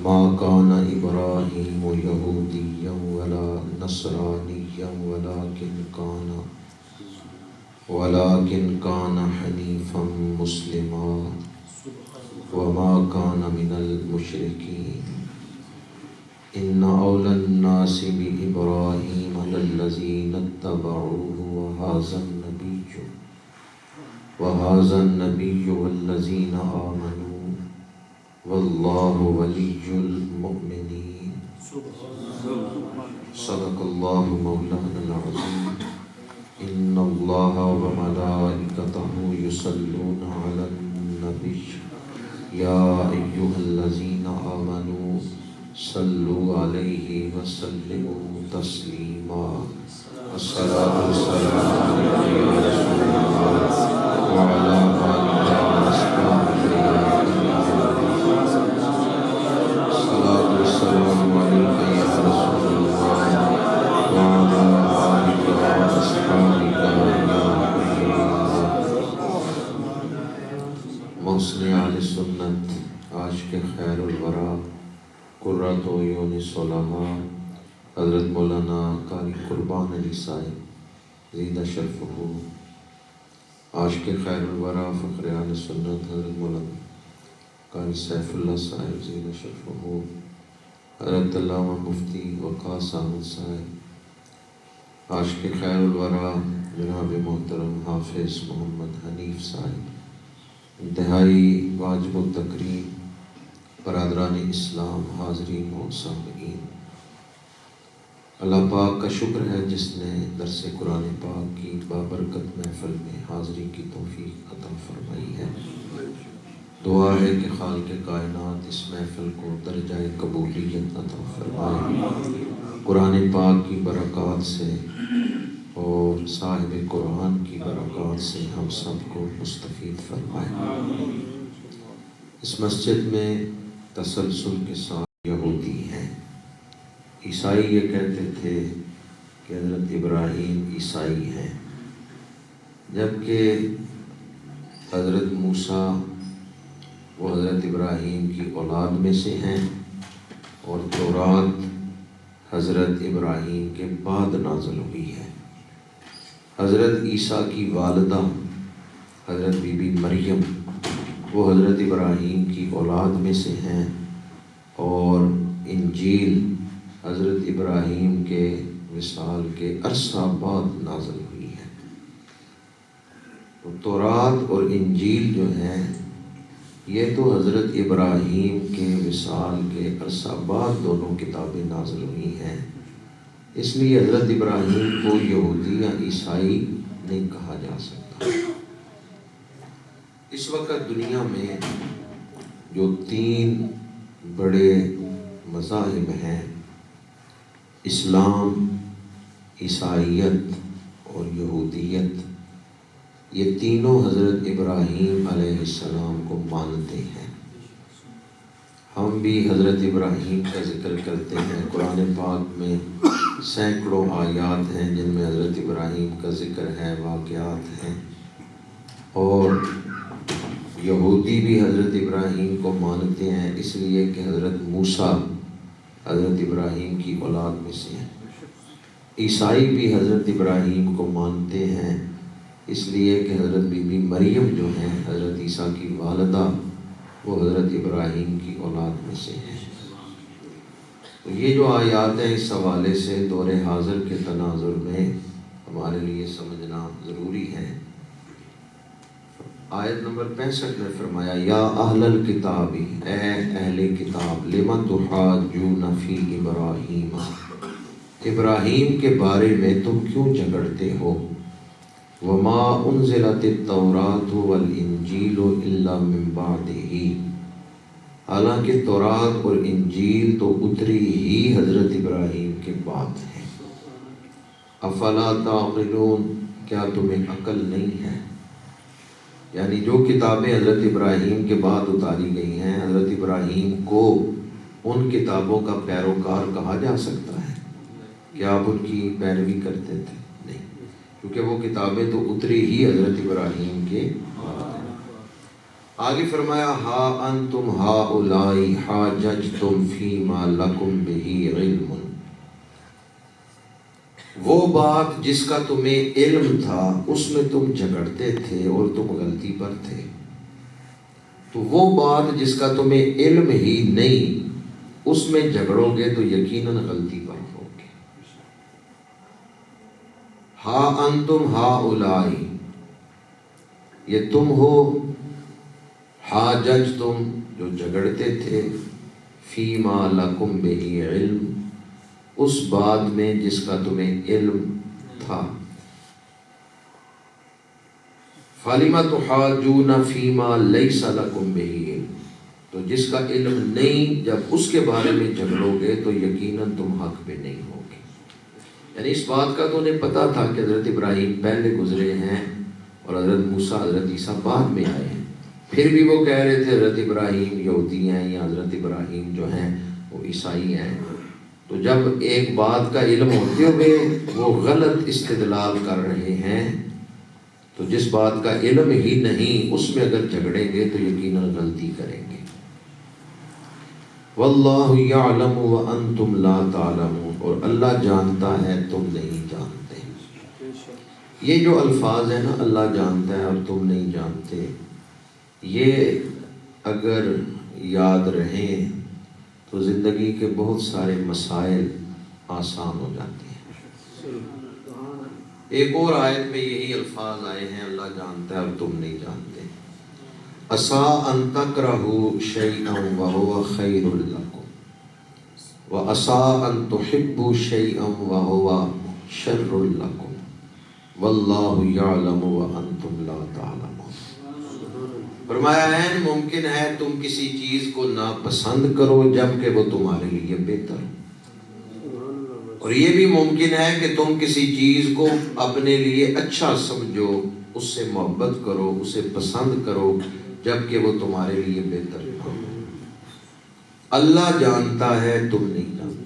ما كان إبراهيم يهوديا ولا نصرانيا ولكن كان حنيفا مسلما وما كان من المشركين إن أولى الناس بإبراهيم للذين اتبعوه وهذا النبي والذين آمنوا والله ولي المؤمنين صدق الله مولانا العظيم إن الله وملائكته يصلون على النبي يا أيها الذين آمنوا صلوا عليه وسلموا تسليما الصلاة والسلام عليك يا رسول الله وعلى آلك وأصحابك يا الصلاة والسلام عليك يا رسول الله وعلى آلك وأصحابك يا محسن اہل سنت عاشق خیر الورا قرۃ عیون صلحاء حضرت مولانا قاری قربان علی صاحب زید شرفہ، عاشق خیر الورا فخر اہل سنت حضرت مولانا قاری سیف اللہ صاحب زید شرفہ، حضرت علامہ مفتی وقاص احمد صاحب، عاشق خیر الورا جناب محترم حافظ محمد حنیف صاحب، انتہائی واجب التکریم برادران اسلام، حاضرین و سامعین، اللہ پاک کا شکر ہے جس نے درس قرآن پاک کی بابرکت محفل میں حاضری کی توفیق عطا فرمائی ہے۔ دعا ہے کہ خالق کائنات اس محفل کو درجہ قبولیت عطا فرمائے، قرآن پاک کی برکات سے اور صاحب قرآن کی برکات سے ہم سب کو مستفید فرمائے۔ اس مسجد میں تسلسل کے ساتھ یہودی ہیں، عیسائی یہ کہتے تھے کہ حضرت ابراہیم عیسائی ہیں، جبکہ حضرت موسیٰ وہ حضرت ابراہیم کی اولاد میں سے ہیں اور تورات حضرت ابراہیم کے بعد نازل ہوئی ہے۔ حضرت عیسیٰ کی والدہ حضرت بی بی مریم وہ حضرت ابراہیم کی اولاد میں سے ہیں، اور انجیل حضرت ابراہیم کے وصال کے عرصہ بعد نازل ہوئی ہے۔ تو تورات اور انجیل جو ہیں یہ تو حضرت ابراہیم کے وصال کے عرصہ بعد دونوں کتابیں نازل ہوئی ہیں، اس لیے حضرت ابراہیم کو یہودی یا عیسائی نہیں کہا جا سکتا۔ اس وقت دنیا میں جو تین بڑے مذاہب ہیں، اسلام، عیسائیت اور یہودیت، یہ تینوں حضرت ابراہیم علیہ السلام کو مانتے ہیں۔ ہم بھی حضرت ابراہیم کا ذکر کرتے ہیں، قرآن پاک میں سینکڑوں آیات ہیں جن میں حضرت ابراہیم کا ذکر ہے، واقعات ہیں، اور یہودی بھی حضرت ابراہیم کو مانتے ہیں اس لیے کہ حضرت موسیٰ حضرت ابراہیم کی اولاد میں سے ہیں۔ عیسائی بھی حضرت ابراہیم کو مانتے ہیں اس لیے کہ حضرت بی بی مریم جو ہیں حضرت عیسیٰ کی والدہ وہ حضرت ابراہیم کی اولاد میں سے ہیں۔ تو یہ جو آیات ہیں اس حوالے سے دور حاضر کے تناظر میں ہمارے لیے سمجھنا ضروری ہے۔ آیت نمبر 65 میں فرمایا یا اہل الکتاب، اے اہل کتاب، لم تحاجون فی ابراہیم، ابراہیم کے بارے میں تم کیوں جھگڑتے ہو؟ وما انزلت التوراۃ والانجیل الا من بعدہ، حالانکہ تورات اور انجیل تو اتری ہی حضرت ابراہیم کے بعد ہے۔ افلا تعقلون، کیا تمہیں عقل نہیں ہے؟ یعنی جو کتابیں حضرت ابراہیم کے بعد اتاری گئی ہیں، حضرت ابراہیم کو ان کتابوں کا پیروکار کہا جا سکتا ہے؟ کیا آپ ان کی پیروی کرتے تھے؟ نہیں، کیونکہ وہ کتابیں تو اتری ہی حضرت ابراہیم کے بعد ہیں۔ آگے فرمایا ہا انتم ہؤلائی حاججتم فیما لکم بہ علم، وہ بات جس کا تمہیں علم تھا اس میں تم جھگڑتے تھے اور تم غلطی پر تھے، تو وہ بات جس کا تمہیں علم ہی نہیں اس میں جھگڑو گے تو یقیناً غلطی پر ہوگے۔ ہا انتم ہؤلائی، یہ تم ہو، حاجج تم جو جھگڑتے تھے، فیما لکم بہ علم اس بات میں جس کا تمہیں علم تھا، فلم تحاجون فیما لیس لکم بہ علم، تو جس کا علم نہیں جب اس کے بارے میں جھگڑو گے تو یقیناً تم حق پہ نہیں ہوگے۔ یعنی اس بات کا تو انہیں پتا تھا کہ حضرت ابراہیم پہلے گزرے ہیں اور حضرت موسیٰ حضرت عیسیٰ بعد میں آئے ہیں، پھر بھی وہ کہہ رہے تھے حضرت ابراہیم یہودی ہیں یا حضرت ابراہیم جو ہیں وہ عیسائی ہیں۔ تو جب ایک بات کا علم ہوتے ہوئے وہ غلط استدلال کر رہے ہیں، تو جس بات کا علم ہی نہیں اس میں اگر جھگڑیں گے تو یقیناً غلطی کریں گے۔ واللہ یعلم وانتم لا تعلمون، اور اللہ جانتا ہے تم نہیں جانتے۔ یہ جو الفاظ ہیں نا، اللہ جانتا ہے اور تم نہیں جانتے، یہ اگر یاد رہیں تو زندگی کے بہت سارے مسائل آسان ہو جاتے ہیں۔ ایک اور آیت میں یہی الفاظ آئے ہیں، اللہ جانتا ہے اور تم نہیں جانتے۔ عَسَىٰ أَن تَكْرَهُوا شَيْئًا وَهُوَ خَيْرٌ لَكُمْ وَعَسَىٰ أَن تُحِبُّوا شَيْئًا وَهُوَ شَرٌّ لَكُمْ وَاللَّهُ يَعْلَمُ وَأَنْتُمْ لَا تَعْلَمُونَ۔ فرمایا ہے ممکن ہے تم کسی چیز کو ناپسند کرو جبکہ وہ تمہارے لیے بہتر ہو، اور یہ بھی ممکن ہے کہ تم کسی چیز کو اپنے لیے اچھا سمجھو، اس سے محبت کرو، اسے پسند کرو جبکہ وہ تمہارے لیے بہتر ہو۔ اللہ جانتا ہے تم نہیں جانتے۔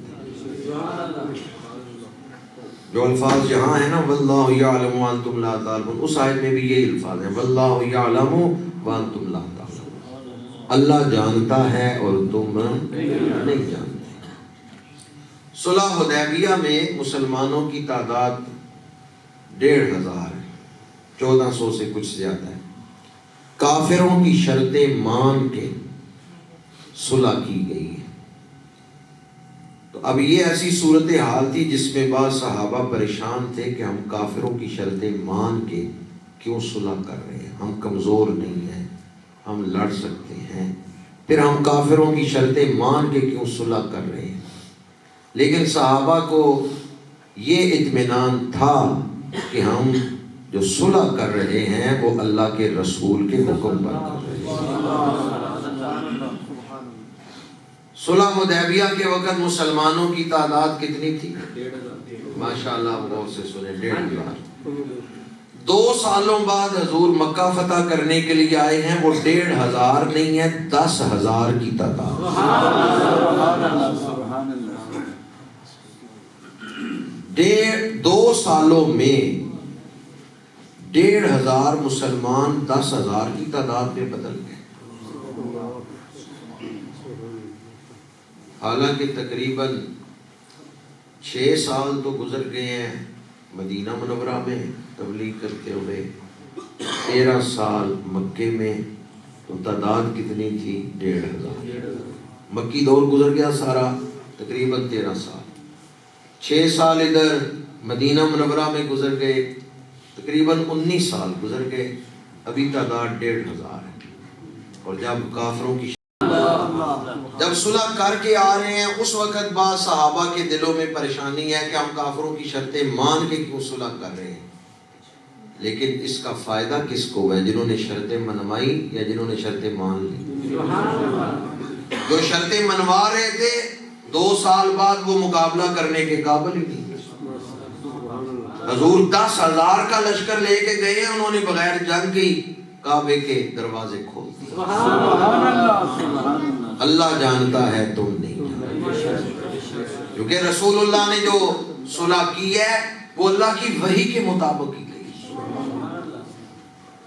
جو الفاظ یہاں ہیں نا واللہ یعلم وانتم لا تعلمون، اس آیت میں بھی یہی الفاظ ہیں واللہ یعلم وانتم لا تعلمون، اللہ جانتا ہے اور تم نہیں جانتے۔ صلح حدیبیہ میں مسلمانوں کی تعداد 1500 ہے، 1400 سے کچھ زیادہ ہے۔ کافروں کی شرطیں مان کے صلح کی گئی ہے۔ تو اب یہ ایسی صورتحال تھی جس میں بعض صحابہ پریشان تھے کہ ہم کافروں کی شرطیں مان کے کیوں صلح کر رہے ہیں، ہم کمزور نہیں ہیں، ہم لڑ سکتے ہیں، پھر ہم کافروں کی شرطیں مان کے کیوں صلح کر رہے ہیں۔ لیکن صحابہ کو یہ اطمینان تھا کہ ہم جو صلح کر رہے ہیں وہ اللہ کے رسول کے حکم پر کر رہے ہیں۔ صلح حدیبیہ کے وقت مسلمانوں کی تعداد کتنی تھی؟ ماشاءاللہ غور سے سنیں، 1500۔ 2 سالوں بعد حضور مکہ فتح کرنے کے لیے آئے ہیں، وہ 1500 نہیں ہے، 10,000 کی تعداد۔ 2 سالوں میں 1500 مسلمان 10,000 کی تعداد میں بدل گئے۔ حالانکہ تقریباً 6 سال تو گزر گئے ہیں مدینہ منورہ میں تبلیغ کرتے ہوئے، 13 سال مکے میں، تو تعداد کتنی تھی؟ 1500۔ مکی دور گزر گیا سارا، تقریباً 13 سال۔ 6 سال ادھر مدینہ منورہ میں گزر گئے، تقریباً 19 سال گزر گئے، ابھی تعداد 1500 ہے۔ اور جب کافروں کی جب صلح کر کے آ رہے ہیں اس وقت بعض صحابہ کے دلوں میں پریشانی ہے کہ ہم کافروں کی شرطیں مان کے کیوں صلح کر رہے ہیں۔ لیکن اس کا فائدہ کس کو ہے؟ جنہوں نے شرطیں منوائی یا جنہوں نے شرطیں مان لی؟ جو شرطیں منوا رہے تھے 2 سال بعد وہ مقابلہ کرنے کے قابل ہی نہیں۔ حضور 10,000 کا لشکر لے کے گئے، انہوں نے بغیر جنگ کی کعبے کے دروازے کھول دیے۔ اللہ جانتا ہے تم نہیں جانتے، کیونکہ رسول اللہ نے جو صلح کی ہے وہ اللہ کی وحی کے مطابق کی گئی۔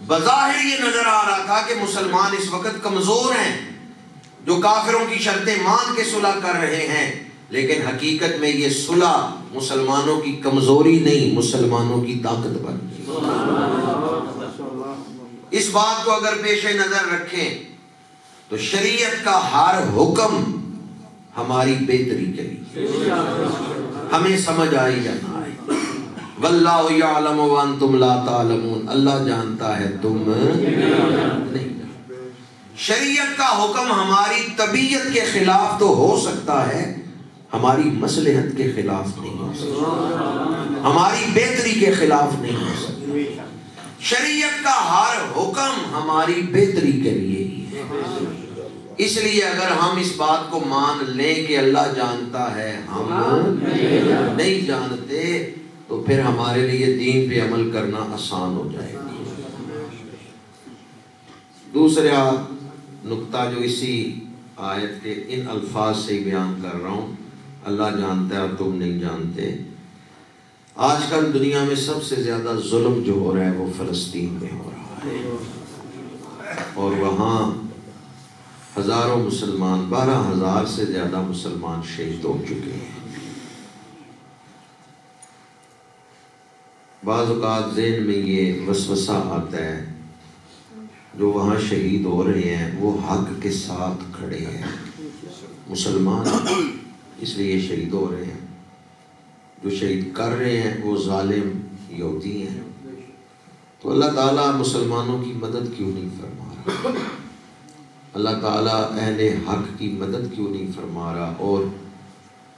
بظاہر یہ نظر آ رہا تھا کہ مسلمان اس وقت کمزور ہیں، جو کافروں کی شرطیں مان کے صلح کر رہے ہیں، لیکن حقیقت میں یہ صلح مسلمانوں کی کمزوری نہیں، مسلمانوں کی طاقت بن گئی۔ اس بات کو اگر پیش نظر رکھیں تو شریعت کا ہر حکم ہماری بہتری کے لیے، ہمیں سمجھ آئی یا نہ آئی۔ واللہ یعلم وانتم لا تعلمون، اللہ جانتا ہے تم نہیں۔ شریعت کا حکم ہماری طبیعت کے خلاف تو ہو سکتا ہے، ہماری مصلحت کے خلاف نہیں ہو سکتا، ہماری بہتری کے خلاف نہیں ہو سکتا۔ شریعت کا ہر حکم ہماری بہتری کے لیے ہی ہے۔ اس لیے اگر ہم اس بات کو مان لیں کہ اللہ جانتا ہے ہم نہیں جانتے، تو پھر ہمارے لیے دین پہ عمل کرنا آسان ہو جائے گا۔ دوسرا نقطہ جو اسی آیت کے ان الفاظ سے بیان کر رہا ہوں، اللہ جانتا ہے اور تم نہیں جانتے۔ آج کل دنیا میں سب سے زیادہ ظلم جو ہو رہا ہے وہ فلسطین میں ہو رہا ہے، اور وہاں ہزاروں مسلمان، 12,000 سے زیادہ مسلمان شہید ہو چکے ہیں۔ بعض اوقات ذہن میں یہ وسوسہ آتا ہے جو وہاں شہید ہو رہے ہیں وہ حق کے ساتھ کھڑے ہیں، مسلمان اس لیے شہید ہو رہے ہیں، جو شہید کر رہے ہیں وہ ظالم یہودی ہیں، تو اللہ تعالیٰ مسلمانوں کی مدد کیوں نہیں فرما رہا؟ اللہ تعالیٰ اہل حق کی مدد کیوں نہیں فرما رہا اور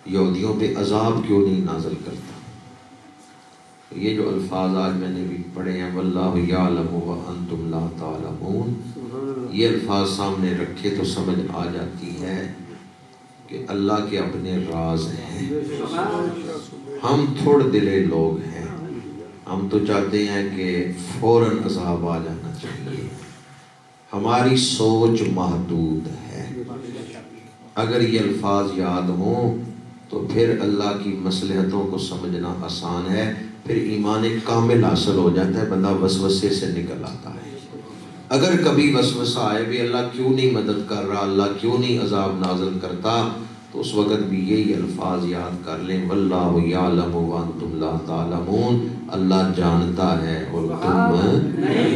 یہودیوں پہ عذاب کیوں نہیں نازل کرتا؟ یہ جو الفاظ آج میں نے بھی پڑھے ہیں، واللہ یعلم وانتم لا تعلمون، یہ الفاظ سامنے رکھے تو سمجھ آ جاتی ہے کہ اللہ کے اپنے راز ہیں۔ ہم تھوڑ دلے لوگ ہیں، ہم تو چاہتے ہیں کہ فوراً عذاب آ جانا چاہیے، ہماری سوچ محدود ہے۔ اگر یہ الفاظ یاد ہوں تو پھر اللہ کی مصلحتوں کو سمجھنا آسان ہے، پھر ایمان کامل حاصل ہو جاتا ہے، بندہ وسوسے سے نکل آتا ہے۔ اگر کبھی وسوسہ آئے بھی اللہ کیوں نہیں مدد کر رہا، اللہ کیوں نہیں عذاب نازل کرتا، تو اس وقت بھی یہی الفاظ یاد کر لیں، واللہ یعلم وانتم لا تعلمون، اللہ جانتا ہے اور تم نہیں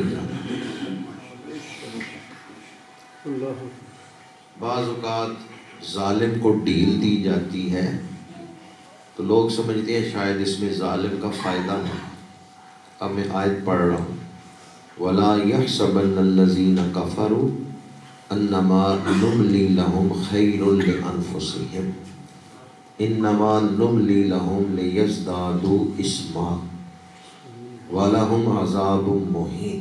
جانتے۔ بعض اوقات ظالم کو ڈھیل دی جاتی ہے تو لوگ سمجھتے ہیں شاید اس میں ظالم کا فائدہ ہے۔ اب میں آیت پڑھ رہا ہوں، وَلَا يَحْسَبَنَّ الَّذِينَ كَفَرُوا أَنَّمَا نُمْلِي لَهُمْ خَيْرٌ لِأَنفُسِهِمْ إِنَّمَا نُمْلِي لَهُمْ لِيَزْدَادُوا إِثْمًا وَلَهُمْ عَذَابٌ مُهِينٌ۔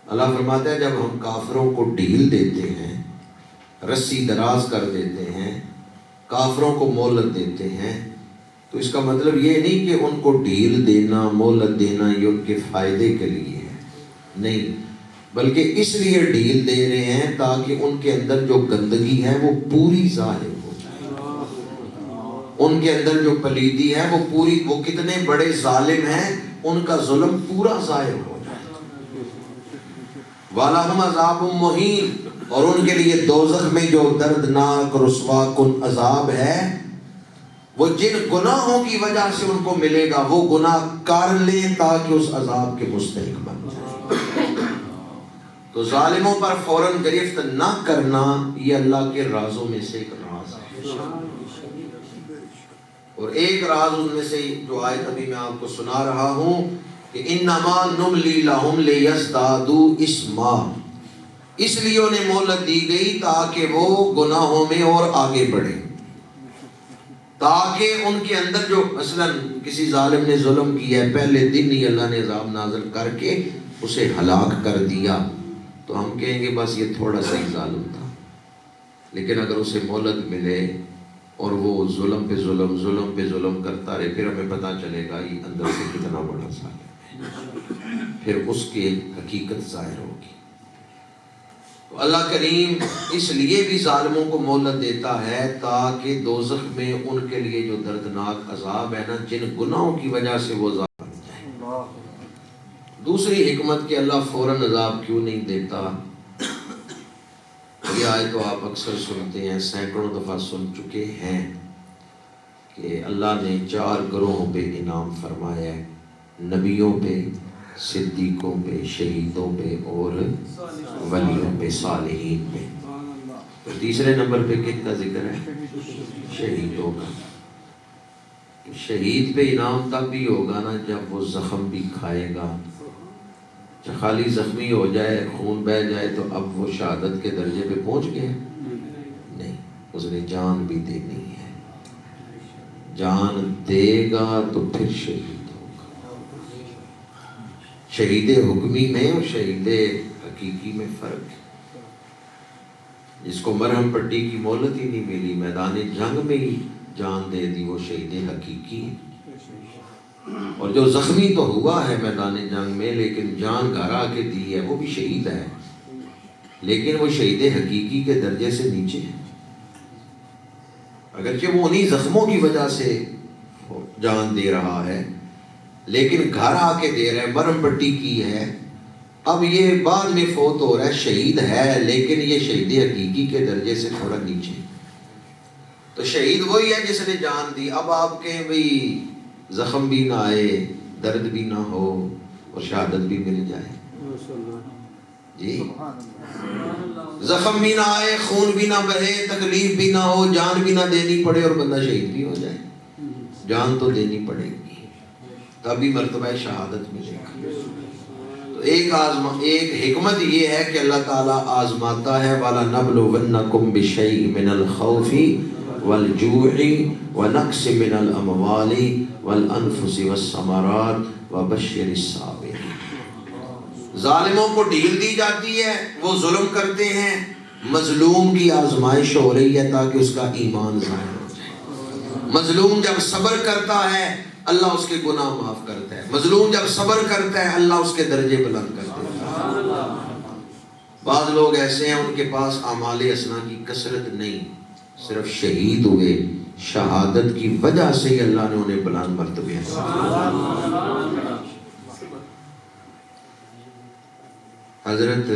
اللہ فرماتا ہے جب ہم کافروں کو ڈھیل دیتے ہیں، رسی دراز کر دیتے ہیں، کافروں کو مہلت دیتے ہیں، تو اس کا مطلب یہ نہیں کہ ان کو ڈھیل دینا، مہلت دینا یہ ان کے فائدے کے لیے ہے، نہیں، بلکہ اس لیے ڈھیل دے رہے ہیں تاکہ ان کے اندر جو گندگی ہے وہ پوری ظاہر ہو جائے، ان کے اندر جو پلیدی ہے وہ پوری، وہ کتنے بڑے ظالم ہیں ان کا ظلم پورا ظاہر ہو جائے۔ وَلَهُمْ عَذَابٌ مُهِينٌ، اور ان کے لیے دوزخ میں جو دردناک رسوا کن عذاب ہے وہ جن گناہوں کی وجہ سے ان کو ملے گا، وہ گناہ کر لیں تاکہ اس عذاب کے مستحق بن جائے۔ تو ظالموں پر فوراً گرفت نہ کرنا یہ اللہ کے رازوں میں سے ایک راز ہے، اور ایک راز ان میں سے جو آیت ابھی میں آپ کو سنا رہا ہوں کہ انما نملی لہم لیزدادوا اثما، اس لیے انہیں مہلت دی گئی تاکہ وہ گناہوں میں اور آگے بڑھیں، تاکہ ان کے اندر جو مثلا کسی ظالم نے ظلم کیا ہے، پہلے دن ہی اللہ نے عذاب نازل کر کے اسے ہلاک کر دیا، تو ہم کہیں گے بس یہ تھوڑا سا ہی ظالم تھا، لیکن اگر اسے مہلت ملے اور وہ ظلم پہ ظلم، ظلم پہ ظلم کرتا رہے، پھر ہمیں پتہ چلے گا یہ اندر سے کتنا بڑا ظالم ہے، پھر اس کی حقیقت ظاہر ہوگی۔ تو اللہ کریم اس لیے بھی ظالموں کو مہلت دیتا ہے تاکہ دوزخ میں ان کے لیے جو دردناک عذاب ہے نا، جن گناہوں کی وجہ سے وہ ظالم بن جائے۔ دوسری حکمت کہ اللہ فوراً عذاب کیوں نہیں دیتا، یہ آیت تو آپ اکثر سنتے ہیں، سینکڑوں دفعہ سن چکے ہیں کہ اللہ نے 4 گروہوں پہ انعام فرمایا ہے، نبیوں پہ، صدیقوں پہ، شہیدوں پہ اور ولیوں پہ، صالحین پہ۔ تو تیسرے نمبر پہ کن کا ذکر ہے؟ شہیدوں کا۔ شہید پہ انعام تب بھی ہوگا نا جب وہ زخم بھی کھائے گا۔ خالی زخمی ہو جائے، خون بہہ جائے تو اب وہ شہادت کے درجے پہ پہنچ گئے؟ نہیں، اس نے جان بھی دینی ہے، جان دے گا تو پھر شہید ہوگا۔ شہید حکمی میں اور شہید حقیقی میں فرق ہے۔ جس کو مرہم پٹی کی مہلت ہی نہیں ملی، میدان جنگ میں ہی جان دے دی، وہ شہید حقیقی ہے۔ اور جو زخمی تو ہوا ہے میدان جنگ میں لیکن جان گھر آ کے دی ہے، وہ بھی شہید ہے، لیکن وہ شہید حقیقی کے درجے سے نیچے ہے۔ اگرچہ وہ انہی زخموں کی وجہ سے جان دے رہا ہے، لیکن گھر آ کے دے رہا ہے، مرہم پٹی کی ہے، اب یہ بعد میں فوت ہو رہا ہے، شہید ہے لیکن یہ شہید حقیقی کے درجے سے تھوڑا نیچے۔ تو شہید وہی ہے جس نے جان دی۔ اب آپ کے بھئی زخم بھی نہ آئے، درد بھی نہ ہو اور شہادت بھی مل جائے، جی زخم بھی نہ آئے، خون بھی نہ بہے، تکلیف بھی نہ ہو، جان بھی نہ دینی پڑے اور بندہ شہید بھی ہو جائے، جان تو دینی پڑے گی تبھی مرتبہ شہادت ملے گا۔ تو ایک حکمت یہ ہے کہ اللہ تعالیٰ آزماتا ہے، وَلَنَبْلُوَنَّكُمْ بِشَيْءٍ مِّنَ الْخَوْفِ وَالْجُوعِ وَنَقْصٍ مِّنَ الْأَمْوَالِ وَالْأَنفُسِ وَالثَّمَرَاتِ وَبَشِّرِ الصَّابِرِينَ۔ ظالموں کو ڈھیل دی جاتی ہے، وہ ظلم کرتے ہیں، مظلوم کی آزمائش ہو رہی ہے تاکہ اس کا ایمان ظاہر ہو جائے۔ مظلوم جب صبر کرتا ہے اللہ اس کے گناہ معاف کرتا ہے، مظلوم جب صبر کرتا ہے اللہ اس کے درجے بلند کرتا ہے۔ بعض لوگ ایسے ہیں ان کے پاس اعمال حسنہ کی کثرت نہیں، صرف شہید ہوئے، شہادت کی وجہ سے ہی اللہ نے انہیں بلند مرتبے حضرت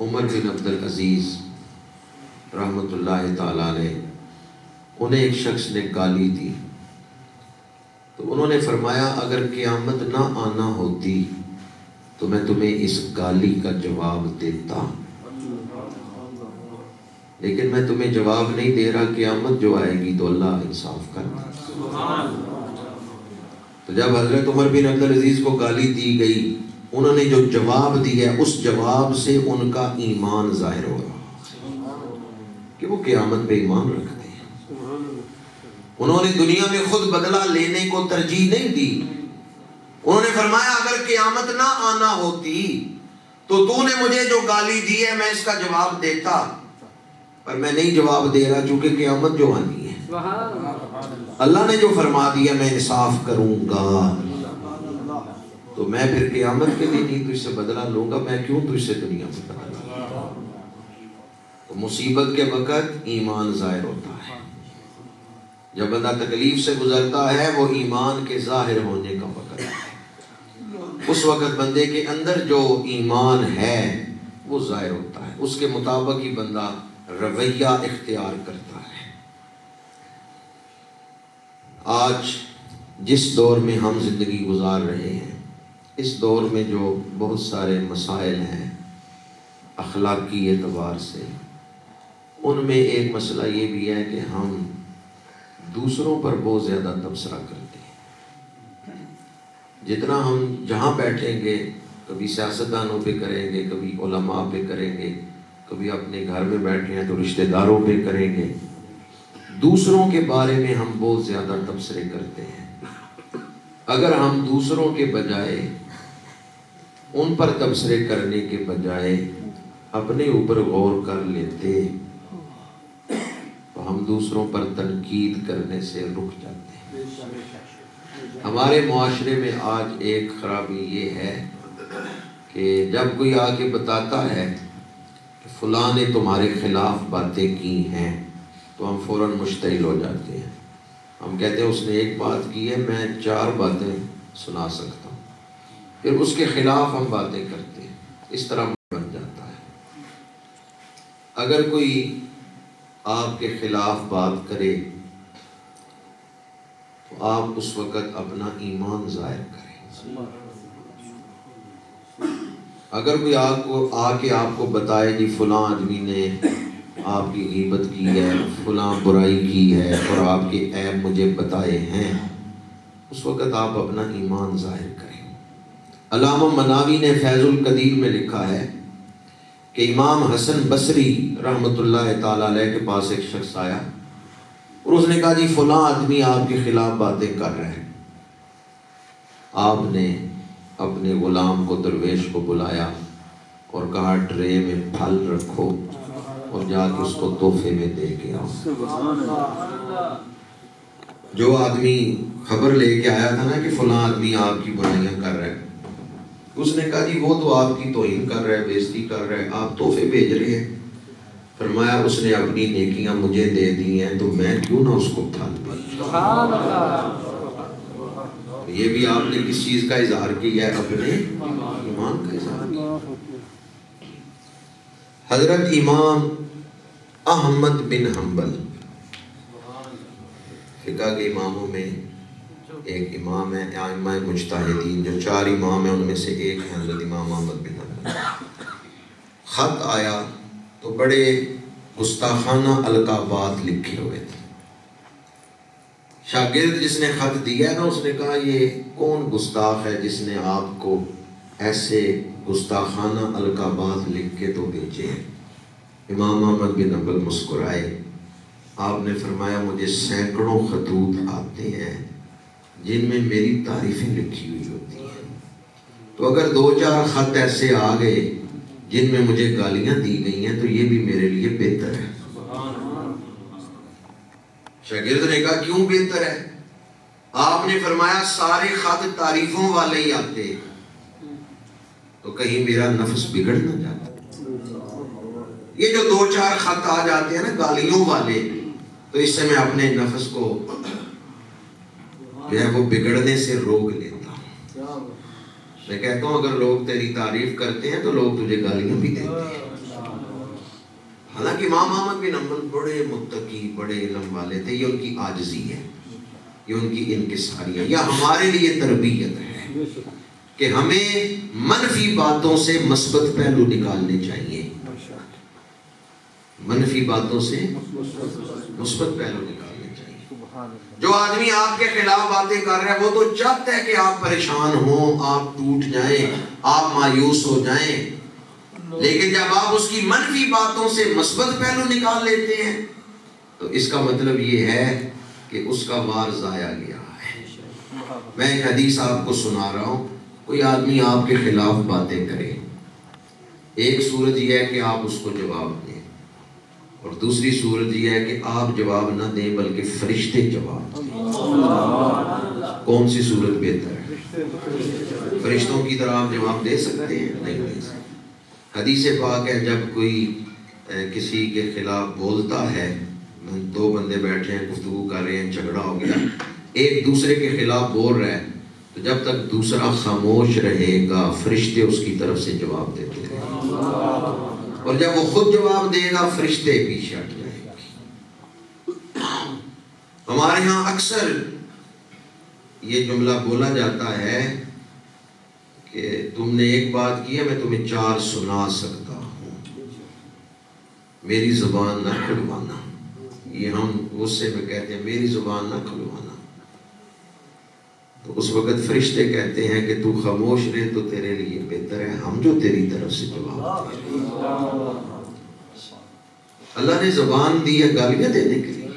عمر بن عبدالعزیز رحمۃ اللہ تعالیٰ نے، انہیں ایک شخص نے گالی دی تو انہوں نے فرمایا اگر قیامت نہ آنا ہوتی تو میں تمہیں اس گالی کا جواب دیتا، لیکن میں تمہیں جواب نہیں دے رہا، قیامت جو آئے گی تو اللہ انصاف کرتا۔ تو جب حضرت عمر بن عبدالعزیز کو گالی دی گئی، انہوں نے جو جواب دیا اس جواب سے ان کا ایمان ظاہر ہو رہا کہ وہ قیامت پہ ایمان رکھتے ہیں۔ انہوں نے دنیا میں خود بدلہ لینے کو ترجیح نہیں دی، انہوں نے فرمایا اگر قیامت نہ آنا ہوتی تو تو نے مجھے جو گالی دی ہے میں اس کا جواب دیتا، پر میں نہیں جواب دے رہا چونکہ قیامت جو آنی ہے، اللہ نے جو فرما دیا میں انصاف کروں گا، تو میں پھر قیامت کے دن ہی تجھ سے بدلہ لوں گا، میں کیوں تجھ سے دنیا میں بدلہ لوں گا۔ تو مصیبت کے وقت ایمان ظاہر ہوتا ہے، جب بندہ تکلیف سے گزرتا ہے وہ ایمان کے ظاہر ہونے کا وقت ہے، اس وقت بندے کے اندر جو ایمان ہے وہ ظاہر ہوتا ہے، اس کے مطابق ہی بندہ رویہ اختیار کرتا ہے۔ آج جس دور میں ہم زندگی گزار رہے ہیں، اس دور میں جو بہت سارے مسائل ہیں اخلاقی اعتبار سے، ان میں ایک مسئلہ یہ بھی ہے کہ ہم دوسروں پر بہت زیادہ تبصرہ کرتے ہیں۔ جتنا ہم جہاں بیٹھیں گے، کبھی سیاستدانوں پہ کریں گے، کبھی علماء پہ کریں گے، کبھی اپنے گھر میں بیٹھے ہیں تو رشتہ داروں پہ کریں گے، دوسروں کے بارے میں ہم بہت زیادہ تبصرے کرتے ہیں۔ اگر ہم دوسروں کے بجائے، ان پر تبصرے کرنے کے بجائے اپنے اوپر غور کر لیتے تو ہم دوسروں پر تنقید کرنے سے رک جاتے ہیں۔ ہمارے معاشرے میں آج ایک خرابی یہ ہے کہ جب کوئی آ کے بتاتا ہے کہ فلاں نے تمہارے خلاف باتیں کی ہیں تو ہم فوراً مشتعل ہو جاتے ہیں، ہم کہتے ہیں اس نے ایک بات کی ہے، میں 4 باتیں سنا سکتا ہوں، پھر اس کے خلاف ہم باتیں کرتے ہیں، اس طرح بن جاتا ہے۔ اگر کوئی آپ کے خلاف بات کرے تو آپ اس وقت اپنا ایمان ظاہر کریں۔ اگر کوئی آ کے آپ کو بتائے جی فلاں آدمی نے آپ کی غیبت کی ہے، فلاں برائی کی ہے اور آپ کے عیب مجھے بتائے ہیں، اس وقت آپ اپنا ایمان ظاہر کریں۔ علامہ مناوی نے فیض القدیر میں لکھا ہے کہ امام حسن بصری رحمۃ اللہ تعالی علیہ کے پاس ایک شخص آیا اور اس نے کہا جی فلاں آدمی آپ کے خلاف باتیں کر رہے ہیں۔ آپ نے اپنے غلام کو، درویش کو بلایا اور کہا ٹرے میں پھل رکھو اور جا کے اس کو تحفے میں دے کے آؤ۔ جو آدمی خبر لے کے آیا تھا نا کہ فلاں آدمی آپ کی برائیاں کر رہا ہے، اس نے کہا جی وہ تو آپ کی توہین کر رہا ہے، بے عزتی کر رہا ہے، آپ تحفے بھیج رہے ہیں۔ فرمایا اس نے اپنی نیکیاں مجھے دے دی ہیں تو میں کیوں نہ اس کو پھل بھیجوں۔ یہ بھی آپ نے کس چیز کا اظہار کیا ہے؟ اپنے ایمان کا اظہار کیا۔ حضرت امام احمد بن حنبل فقہ کے اماموں میں ایک امام ہے، ائمہ مجتہدین، جو 4 امام ہیں ان میں سے ایک ہے حضرت امام احمد بن حنبل۔ خط آیا تو بڑے گستاخانہ القابات لکھے ہوئے تھے۔ شاگرد جس نے خط دیا نا، اس نے کہا یہ کون گستاخ ہے جس نے آپ کو ایسے گستاخانہ القابات لکھ کے تو بھیجے ہیں۔ امام احمد بن حنبل مسکرائے، آپ نے فرمایا مجھے سینکڑوں خطوط آتے ہیں جن میں میری تعریفیں لکھی ہوئی ہوتی ہیں، تو اگر 2-4 خط ایسے آ گئے جن میں مجھے گالیاں دی گئی ہیں تو یہ بھی میرے لیے بہتر ہے۔ شاگرد نے کہا کیوں بہتر ہے؟ آپ نے فرمایا سارے خط تعریفوں والے ہی آتے تو کہیں میرا نفس بگڑ نہ جاتا۔ یہ جو 2-4 خط آ جاتے ہیں نا گالیوں والے، تو اس سے میں اپنے نفس کو جو ہے وہ بگڑنے سے روک لیتا ہوں۔ میں کہتا ہوں اگر لوگ تیری تعریف کرتے ہیں تو لوگ تجھے گالیاں بھی دیتے ہیں۔ حالانکہ امام احمد بن حنبل بڑے متقی، بڑے علم والے تھے، یہ ان کی عاجزی ہے، یہ ان کی انکساری ہے، یہ ہمارے لیے تربیت ہے کہ ہمیں منفی باتوں سے مثبت پہلو نکالنے چاہیے، منفی باتوں سے مثبت پہلو نکالنے چاہیے۔ جو آدمی آپ کے خلاف باتیں کر رہا ہے وہ تو چاہتا ہے کہ آپ پریشان ہوں، آپ ٹوٹ جائیں، آپ مایوس ہو جائیں، لیکن جب آپ اس کی منفی باتوں سے مثبت پہلو نکال لیتے ہیں تو اس کا مطلب یہ ہے کہ اس کا وار ضائع گیا ہے۔ میں ایک حدیث آپ کو سنا رہا ہوں، کوئی آدمی آپ کے خلاف باتیں کرے، ایک صورت یہ ہے کہ آپ اس کو جواب دیں، اور دوسری صورت یہ ہے کہ آپ جواب نہ دیں بلکہ فرشتے جواب دیں۔ کون سی صورت بہتر ہے؟ فرشتوں کی طرح آپ جواب دے سکتے ہیں؟ نہیں دے سکتے۔ حدیث پاک ہے جب کوئی کسی کے خلاف بولتا ہے، 2 بندے بیٹھے ہیں گفتگو کر رہے ہیں، جھگڑا ہو گیا، ایک دوسرے کے خلاف بول رہا ہے، تو جب تک دوسرا خاموش رہے گا فرشتے اس کی طرف سے جواب دیتے رہیں گے، اور جب وہ خود جواب دے گا فرشتے پیچھے ہٹ جائیں گے۔ ہمارے ہاں اکثر یہ جملہ بولا جاتا ہے کہ تم نے ایک بات کی ہے میں تمہیں 4 سنا سکتا ہوں، میری زبان نہ کھلوانا۔ یہ ہم غصے میں کہتے ہیں میری زبان نہ کھلوانا، تو اس وقت فرشتے کہتے ہیں کہ تو خاموش رہے تو تیرے لیے بہتر ہے، ہم جو تیری طرف سے جواب دے رہے ہیں۔ اللہ نے زبان دی ہے گالیاں دینے کے لیے،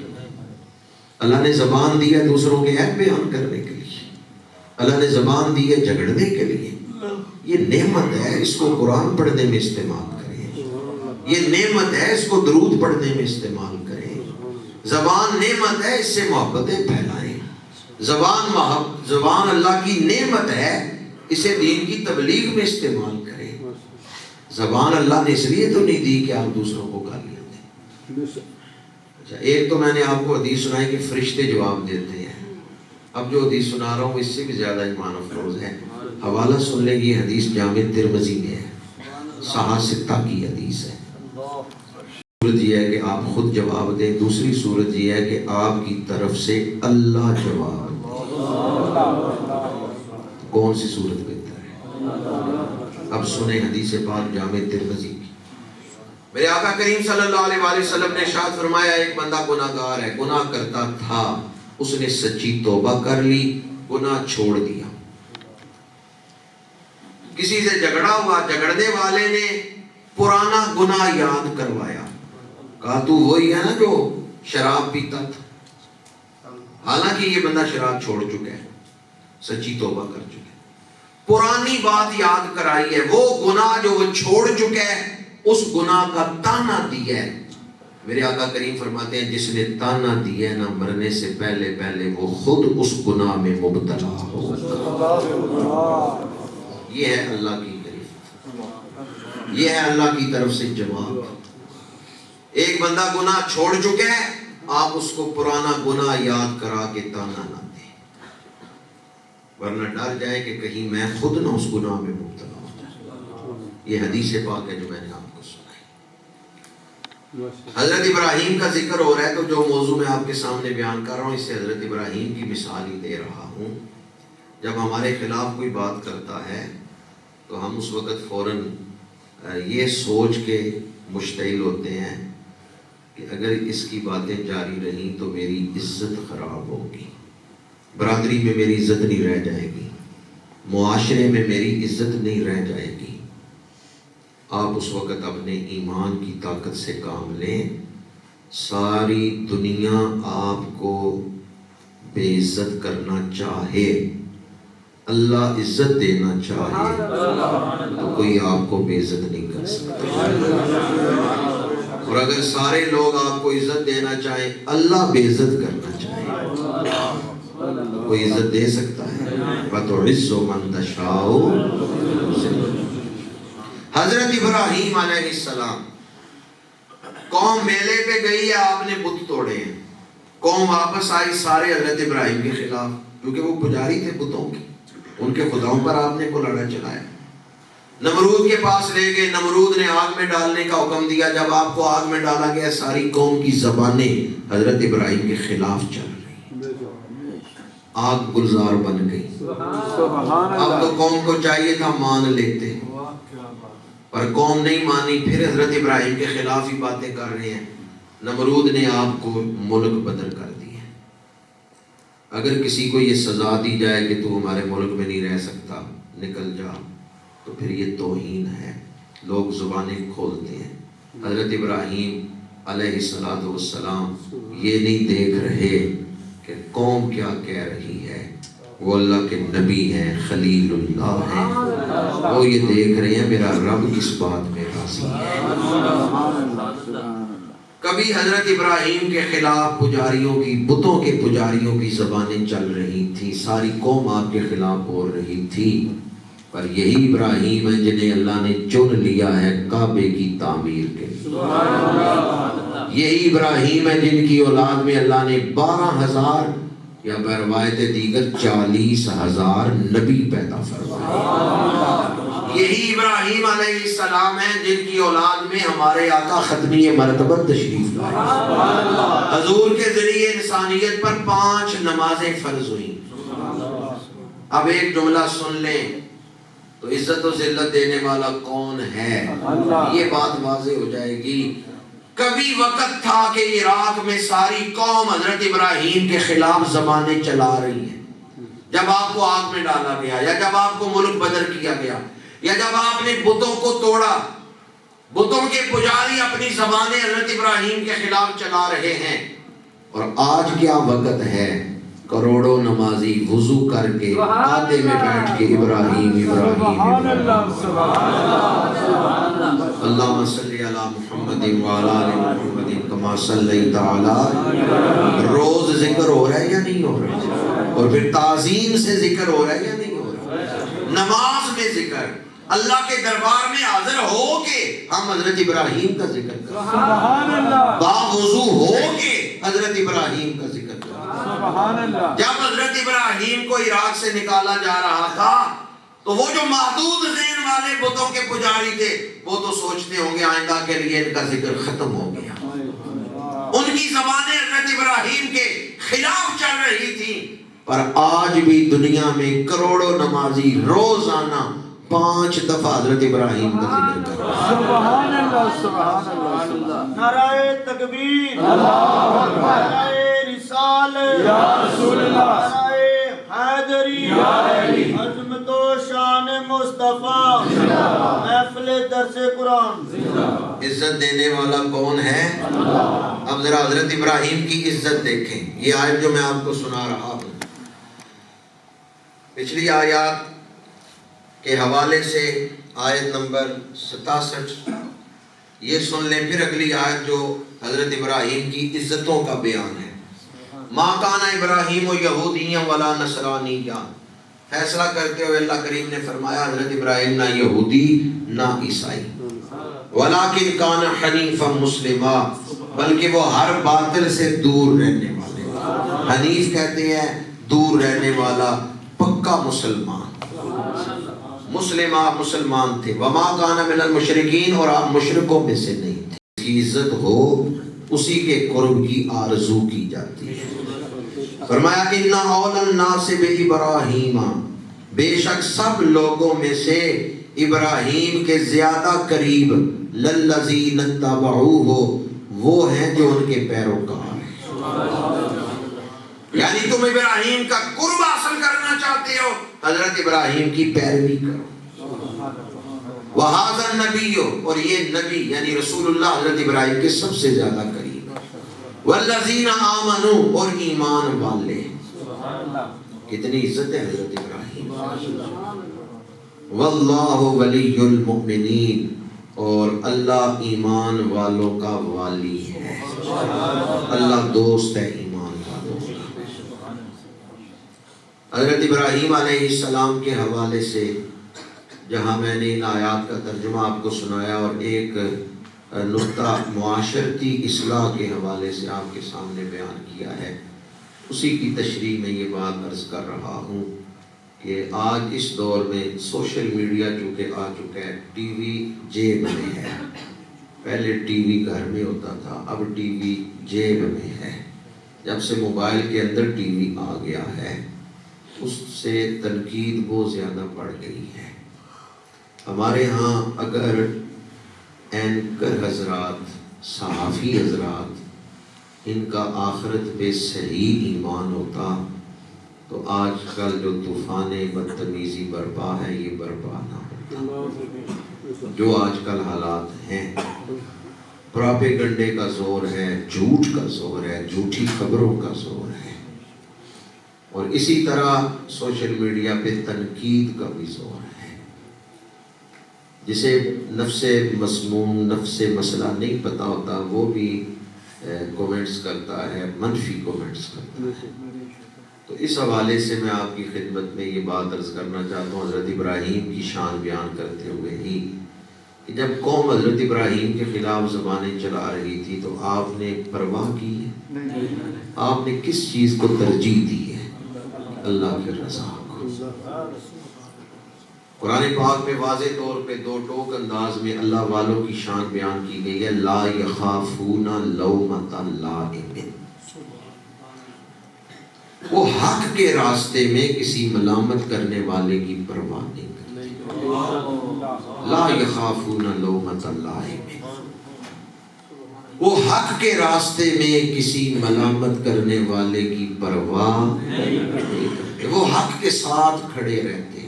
اللہ نے زبان دی ہے دوسروں کے عیب بیان کرنے کے لیے، اللہ نے زبان دی ہے جھگڑنے کے لیے۔ یہ نعمت ہے، اس کو قرآن پڑھنے میں استعمال کریں، یہ نعمت ہے، اس کو درود پڑھنے میں استعمال کریں۔ زبان نعمت ہے، اس سے محبتیں پھیلائیں۔ زبان اللہ کی نعمت ہے، اسے دین کی تبلیغ میں استعمال کریں۔ زبان اللہ نے اس لیے تو نہیں دی کہ آپ دوسروں کو گالیاں دیں۔ اچھا، ایک تو میں نے آپ کو حدیث سنائی کہ فرشتے جواب دیتے ہیں، اب جو حدیث سنا رہا ہوں اس سے بھی زیادہ ایمان افروز ہے. حوالہ سن لیں، یہ حدیث جامع ترمذی میں ہے، صحاح ستہ کی حدیث ہے. صورت یہ ہے کہ آپ خود جواب دیں، دوسری صورت یہ ہے کہ آپ کی طرف سے اللہ جواب دے. کون سی صورت بہتر ہے؟ اب سنیں حدیث پاک جامع ترمذی کی. میرے آقا کریم صلی اللہ علیہ وآلہ وسلم نے ارشاد فرمایا، ایک بندہ گناہ گار ہے، گناہ کرتا تھا، اس نے سچی توبہ کر لی، گناہ چھوڑ دیا. کسی سے جھگڑا ہوا، جھگڑنے والے نے پرانا گناہ یاد کروایا، کہا تو وہی ہے نا جو شراب پیتا تھا. حالانکہ یہ بندہ شراب چھوڑ چکا ہے، سچی توبہ کر چکا ہے، پرانی بات یاد کرائی ہے، وہ گناہ جو وہ چھوڑ چکا ہے اس گناہ کا تانا دیا ہے. میرے آقا کریم فرماتے ہیں جس نے تانا دیا ہے نا، مرنے سے پہلے پہلے وہ خود اس گناہ میں مبتلا ہوگا. یہ ہے اللہ کی طرف، یہ ہے اللہ کی طرف سے جواب. ایک بندہ گناہ چھوڑ چکا ہے، آپ اس کو پرانا گناہ یاد کرا کے تانا نہ دیں، ورنہ ڈر جائے کہ کہیں میں خود نہ اس گناہ میں مبتلا ہو جائے. یہ حدیث پاک ہے جو میں نے آپ کو سنائی. حضرت ابراہیم کا ذکر ہو رہا ہے، تو جو موضوع میں آپ کے سامنے بیان کر رہا ہوں اس سے حضرت ابراہیم کی مثال ہی دے رہا ہوں. جب ہمارے خلاف کوئی بات کرتا ہے تو ہم اس وقت فوراً یہ سوچ کے مشتعل ہوتے ہیں کہ اگر اس کی باتیں جاری رہیں تو میری عزت خراب ہوگی، برادری میں میری عزت نہیں رہ جائے گی، معاشرے میں میری عزت نہیں رہ جائے گی. آپ اس وقت اپنے ایمان کی طاقت سے کام لیں. ساری دنیا آپ کو بے عزت کرنا چاہے، اللہ عزت دینا چاہے، تو کوئی آپ کو بے عزت نہیں کر سکتا. اور اگر سارے لوگ آپ کو عزت دینا چاہیں، اللہ بے عزت کرنا چاہے، تو کوئی عزت دے سکتا ہے؟ وَتُعِزُّ مَن تَشَاءُ. حضرت ابراہیم علیہ السلام، قوم میلے پہ گئی ہے، آپ نے بت توڑے ہیں، قوم واپس آئی سارے حضرت ابراہیم کے خلاف، کیونکہ وہ پجاری تھے بتوں کے، ان کے خداؤں پر آپ نے کلڑا چلایا. نمرود کے پاس لے گئے، نمرود نے آگ میں ڈالنے کا حکم دیا. جب آپ کو آگ میں ڈالا گیا، ساری قوم کی زبانیں حضرت ابراہیم کے خلاف چل رہی، آگ گلزار بن گئی. اب تو قوم کو چاہیے تھا مان لیتے، پر قوم نہیں مانی، پھر حضرت ابراہیم کے خلاف ہی باتیں کر رہے ہیں. نمرود نے آپ کو ملک بدر کر دیا. اگر کسی کو یہ سزا دی جائے کہ تو ہمارے ملک میں نہیں رہ سکتا، نکل جا، تو پھر یہ توہین ہے. لوگ زبانیں کھولتے ہیں. حضرت ابراہیم علیہ السلام یہ نہیں دیکھ رہے کہ قوم کیا کہہ رہی ہے، وہ اللہ کے نبی ہیں، خلیل اللہ ہیں، وہ یہ دیکھ رہے ہیں میرا رب کس بات میں راضی ہے. کبھی حضرت ابراہیم کے خلاف پجاریوں کی، بتوں کے پجاریوں کی زبانیں چل رہی تھی، ساری قوم آپ کے خلاف بول رہی تھی، پر یہی ابراہیم ہیں جنہیں اللہ نے چن لیا ہے کعبے کی تعمیر کے. یہی ابراہیم ہیں جن کی اولاد میں اللہ نے 12,000 یا بروایت دیگر 40,000 نبی پیدا فرمائے. یہی ابراہیم علیہ السلام ہیں جن کی اولاد میں ہمارے آقا ختمی مرتبہ تشریف لائے. حضور کے ذریعے انسانیت پر 5 نمازیں فرض ہوئیں. اب ایک جملہ سن لیں تو عزت و ذلت دینے والا کون ہے، یہ بات واضح ہو جائے گی. کبھی وقت تھا کہ عراق میں ساری قوم حضرت ابراہیم کے خلاف زبانیں چلا رہی ہے. جب آپ کو آگ میں ڈالا گیا، یا جب آپ کو ملک بدر کیا گیا، یا جب آپ نے بتوں کو توڑا، بتوں کے پجاری اپنی زبانیں حضرت ابراہیم کے خلاف چلا رہے ہیں. اور آج کیا وقت ہے، کروڑوں نمازی وضو کر کے کعبے میں بیٹھ کے ابراہیم ابراہیم اللہم صلی علی محمد وعلی آل محمد کما صلیت علی. روز ذکر ہو رہا ہے یا نہیں ہو رہا ہے؟ اور پھر تعظیم سے ذکر ہو رہا ہے یا نہیں ہو رہا ہے؟ نماز میں ذکر، اللہ کے دربار میں حاضر ہو کے ہم حضرت ابراہیم کا ذکر کریں، با وضو ہو کے حضرت حضرت ابراہیم کا ذکر کریں۔ سبحان اللہ۔ جب حضرت ابراہیم کو عراق سے نکالا جا رہا تھا تو وہ جو محدود ذہن والے بتوں کے پجاری تھے وہ تو سوچتے ہوں گے آئندہ کے لیے ان کا ذکر ختم ہو گیا۔ ان کی زبانیں حضرت ابراہیم کے خلاف چل رہی تھیں، پر آج بھی دنیا میں کروڑوں نمازی روزانہ 5 دفعہ حضرت ابراہیم کا ذکر کرتے ہیں۔ سبحان اللہ، سبحان اللہ۔ نعرہ تکبیر، اللہ اکبر، نعرہ رسالت، یا رسول اللہ، نعرہ حیدری، یا علی، عظمت و شان مصطفیٰ، محفل درس قرآن۔ عزت دینے والا کون ہے؟ اب ذرا حضرت ابراہیم کی عزت دیکھیں۔ یہ آیت جو میں آپ کو سنا رہا ہوں، پچھلی آیات کے حوالے سے آیت نمبر 67 یہ سن لیں، پھر اگلی آیت جو حضرت ابراہیم کی عزتوں کا بیان ہے۔ ما کان ابراہیم یہودیا ولا نصرانیا، فیصلہ کرتے ہوئے اللہ کریم نے فرمایا حضرت ابراہیم نہ یہودی نہ عیسائی، ولیکن کان حنیفا مسلما، بلکہ وہ ہر باطل سے دور رہنے والے، حنیف کہتے ہیں دور رہنے والا، پکا مسلمان، مسلمان تھے۔ وما کان من المشرکین، اور آپ مشرکوں میں سے نہیں تھے۔ اس کی عزت ہو اسی کے قرب کی آرزو کی جاتی ہے۔ فرمایا ان اول الناس بابراہیم، بے شک سب لوگوں میں سے ابراہیم کے زیادہ قریب للذین اتبعوہ، وہ ہیں جو ان کے پیروکار ہیں۔ یعنی تم ابراہیم کا قرب حاصل کرنا چاہتے ہو، حضرت ابراہیم کی پیروی کرو۔ وَهَذَا النَّبِيُّ، اور یہ نبی یعنی رسول اللہ حضرت ابراہیم کے سب سے زیادہ قریب۔ وَالَّذِينَ آمَنُوا، اور ایمان والے، کتنی عزت ہے حضرت ابراہیم۔ وَاللَّهُ وَلِيُّ الْمُؤْمِنِينَ، اور اللہ ایمان والوں کا والی ہے، اللہ دوست ہے ایمان والوں کا۔ حضرت ابراہیم علیہ السلام کے حوالے سے جہاں میں نے ان آیات کا ترجمہ آپ کو سنایا اور ایک نقطہ معاشرتی اصلاح کے حوالے سے آپ کے سامنے بیان کیا ہے، اسی کی تشریح میں یہ بات عرض کر رہا ہوں کہ آج اس دور میں سوشل میڈیا چونکہ آ چکا ہے، ٹی وی جیب میں ہے۔ پہلے ٹی وی گھر میں ہوتا تھا، اب ٹی وی جیب میں ہے۔ جب سے موبائل کے اندر ٹی وی آ گیا ہے، اس سے تنقید بہت زیادہ بڑھ گئی ہے۔ ہمارے ہاں اگر اینکر حضرات، صحافی حضرات، ان کا آخرت پہ صحیح ایمان ہوتا تو آج کل جو طوفان بدتمیزی برپا ہے یہ برپا نہ ہوتا۔ جو آج کل حالات ہیں، پراپیگنڈے کا زور ہے، جھوٹ کا زور ہے، جھوٹی خبروں کا زور ہے، اور اسی طرح سوشل میڈیا پہ تنقید کا بھی زور ہے۔ جسے نفس مسموم، نفس مسئلہ نہیں پتہ ہوتا، وہ بھی کومنٹس کرتا ہے، منفی کومنٹس کرتا ہے۔ تو اس حوالے سے میں آپ کی خدمت میں یہ بات عرض کرنا چاہتا ہوں، حضرت ابراہیم کی شان بیان کرتے ہوئے ہی، کہ جب قوم حضرت ابراہیم کے خلاف زبانیں چلا رہی تھی تو آپ نے پرواہ کی ہے؟ آپ نے کس چیز کو ترجیح دی ہے؟ اللہ کی رضا کو۔ قرآن پاک میں واضح طور پہ دو ٹوک انداز میں اللہ والوں کی شان بیان کی گئی ہے، لا یخافون لومۃ لائم، وہ حق کے راستے میں کسی ملامت کرنے والے کی پرواہ نہیں کرتے۔ لا یخافون لومۃ لائم، وہ حق کے راستے میں کسی ملامت کرنے والے کی پرواہ نہیں کرتے، وہ حق کے ساتھ کھڑے رہتے ہیں،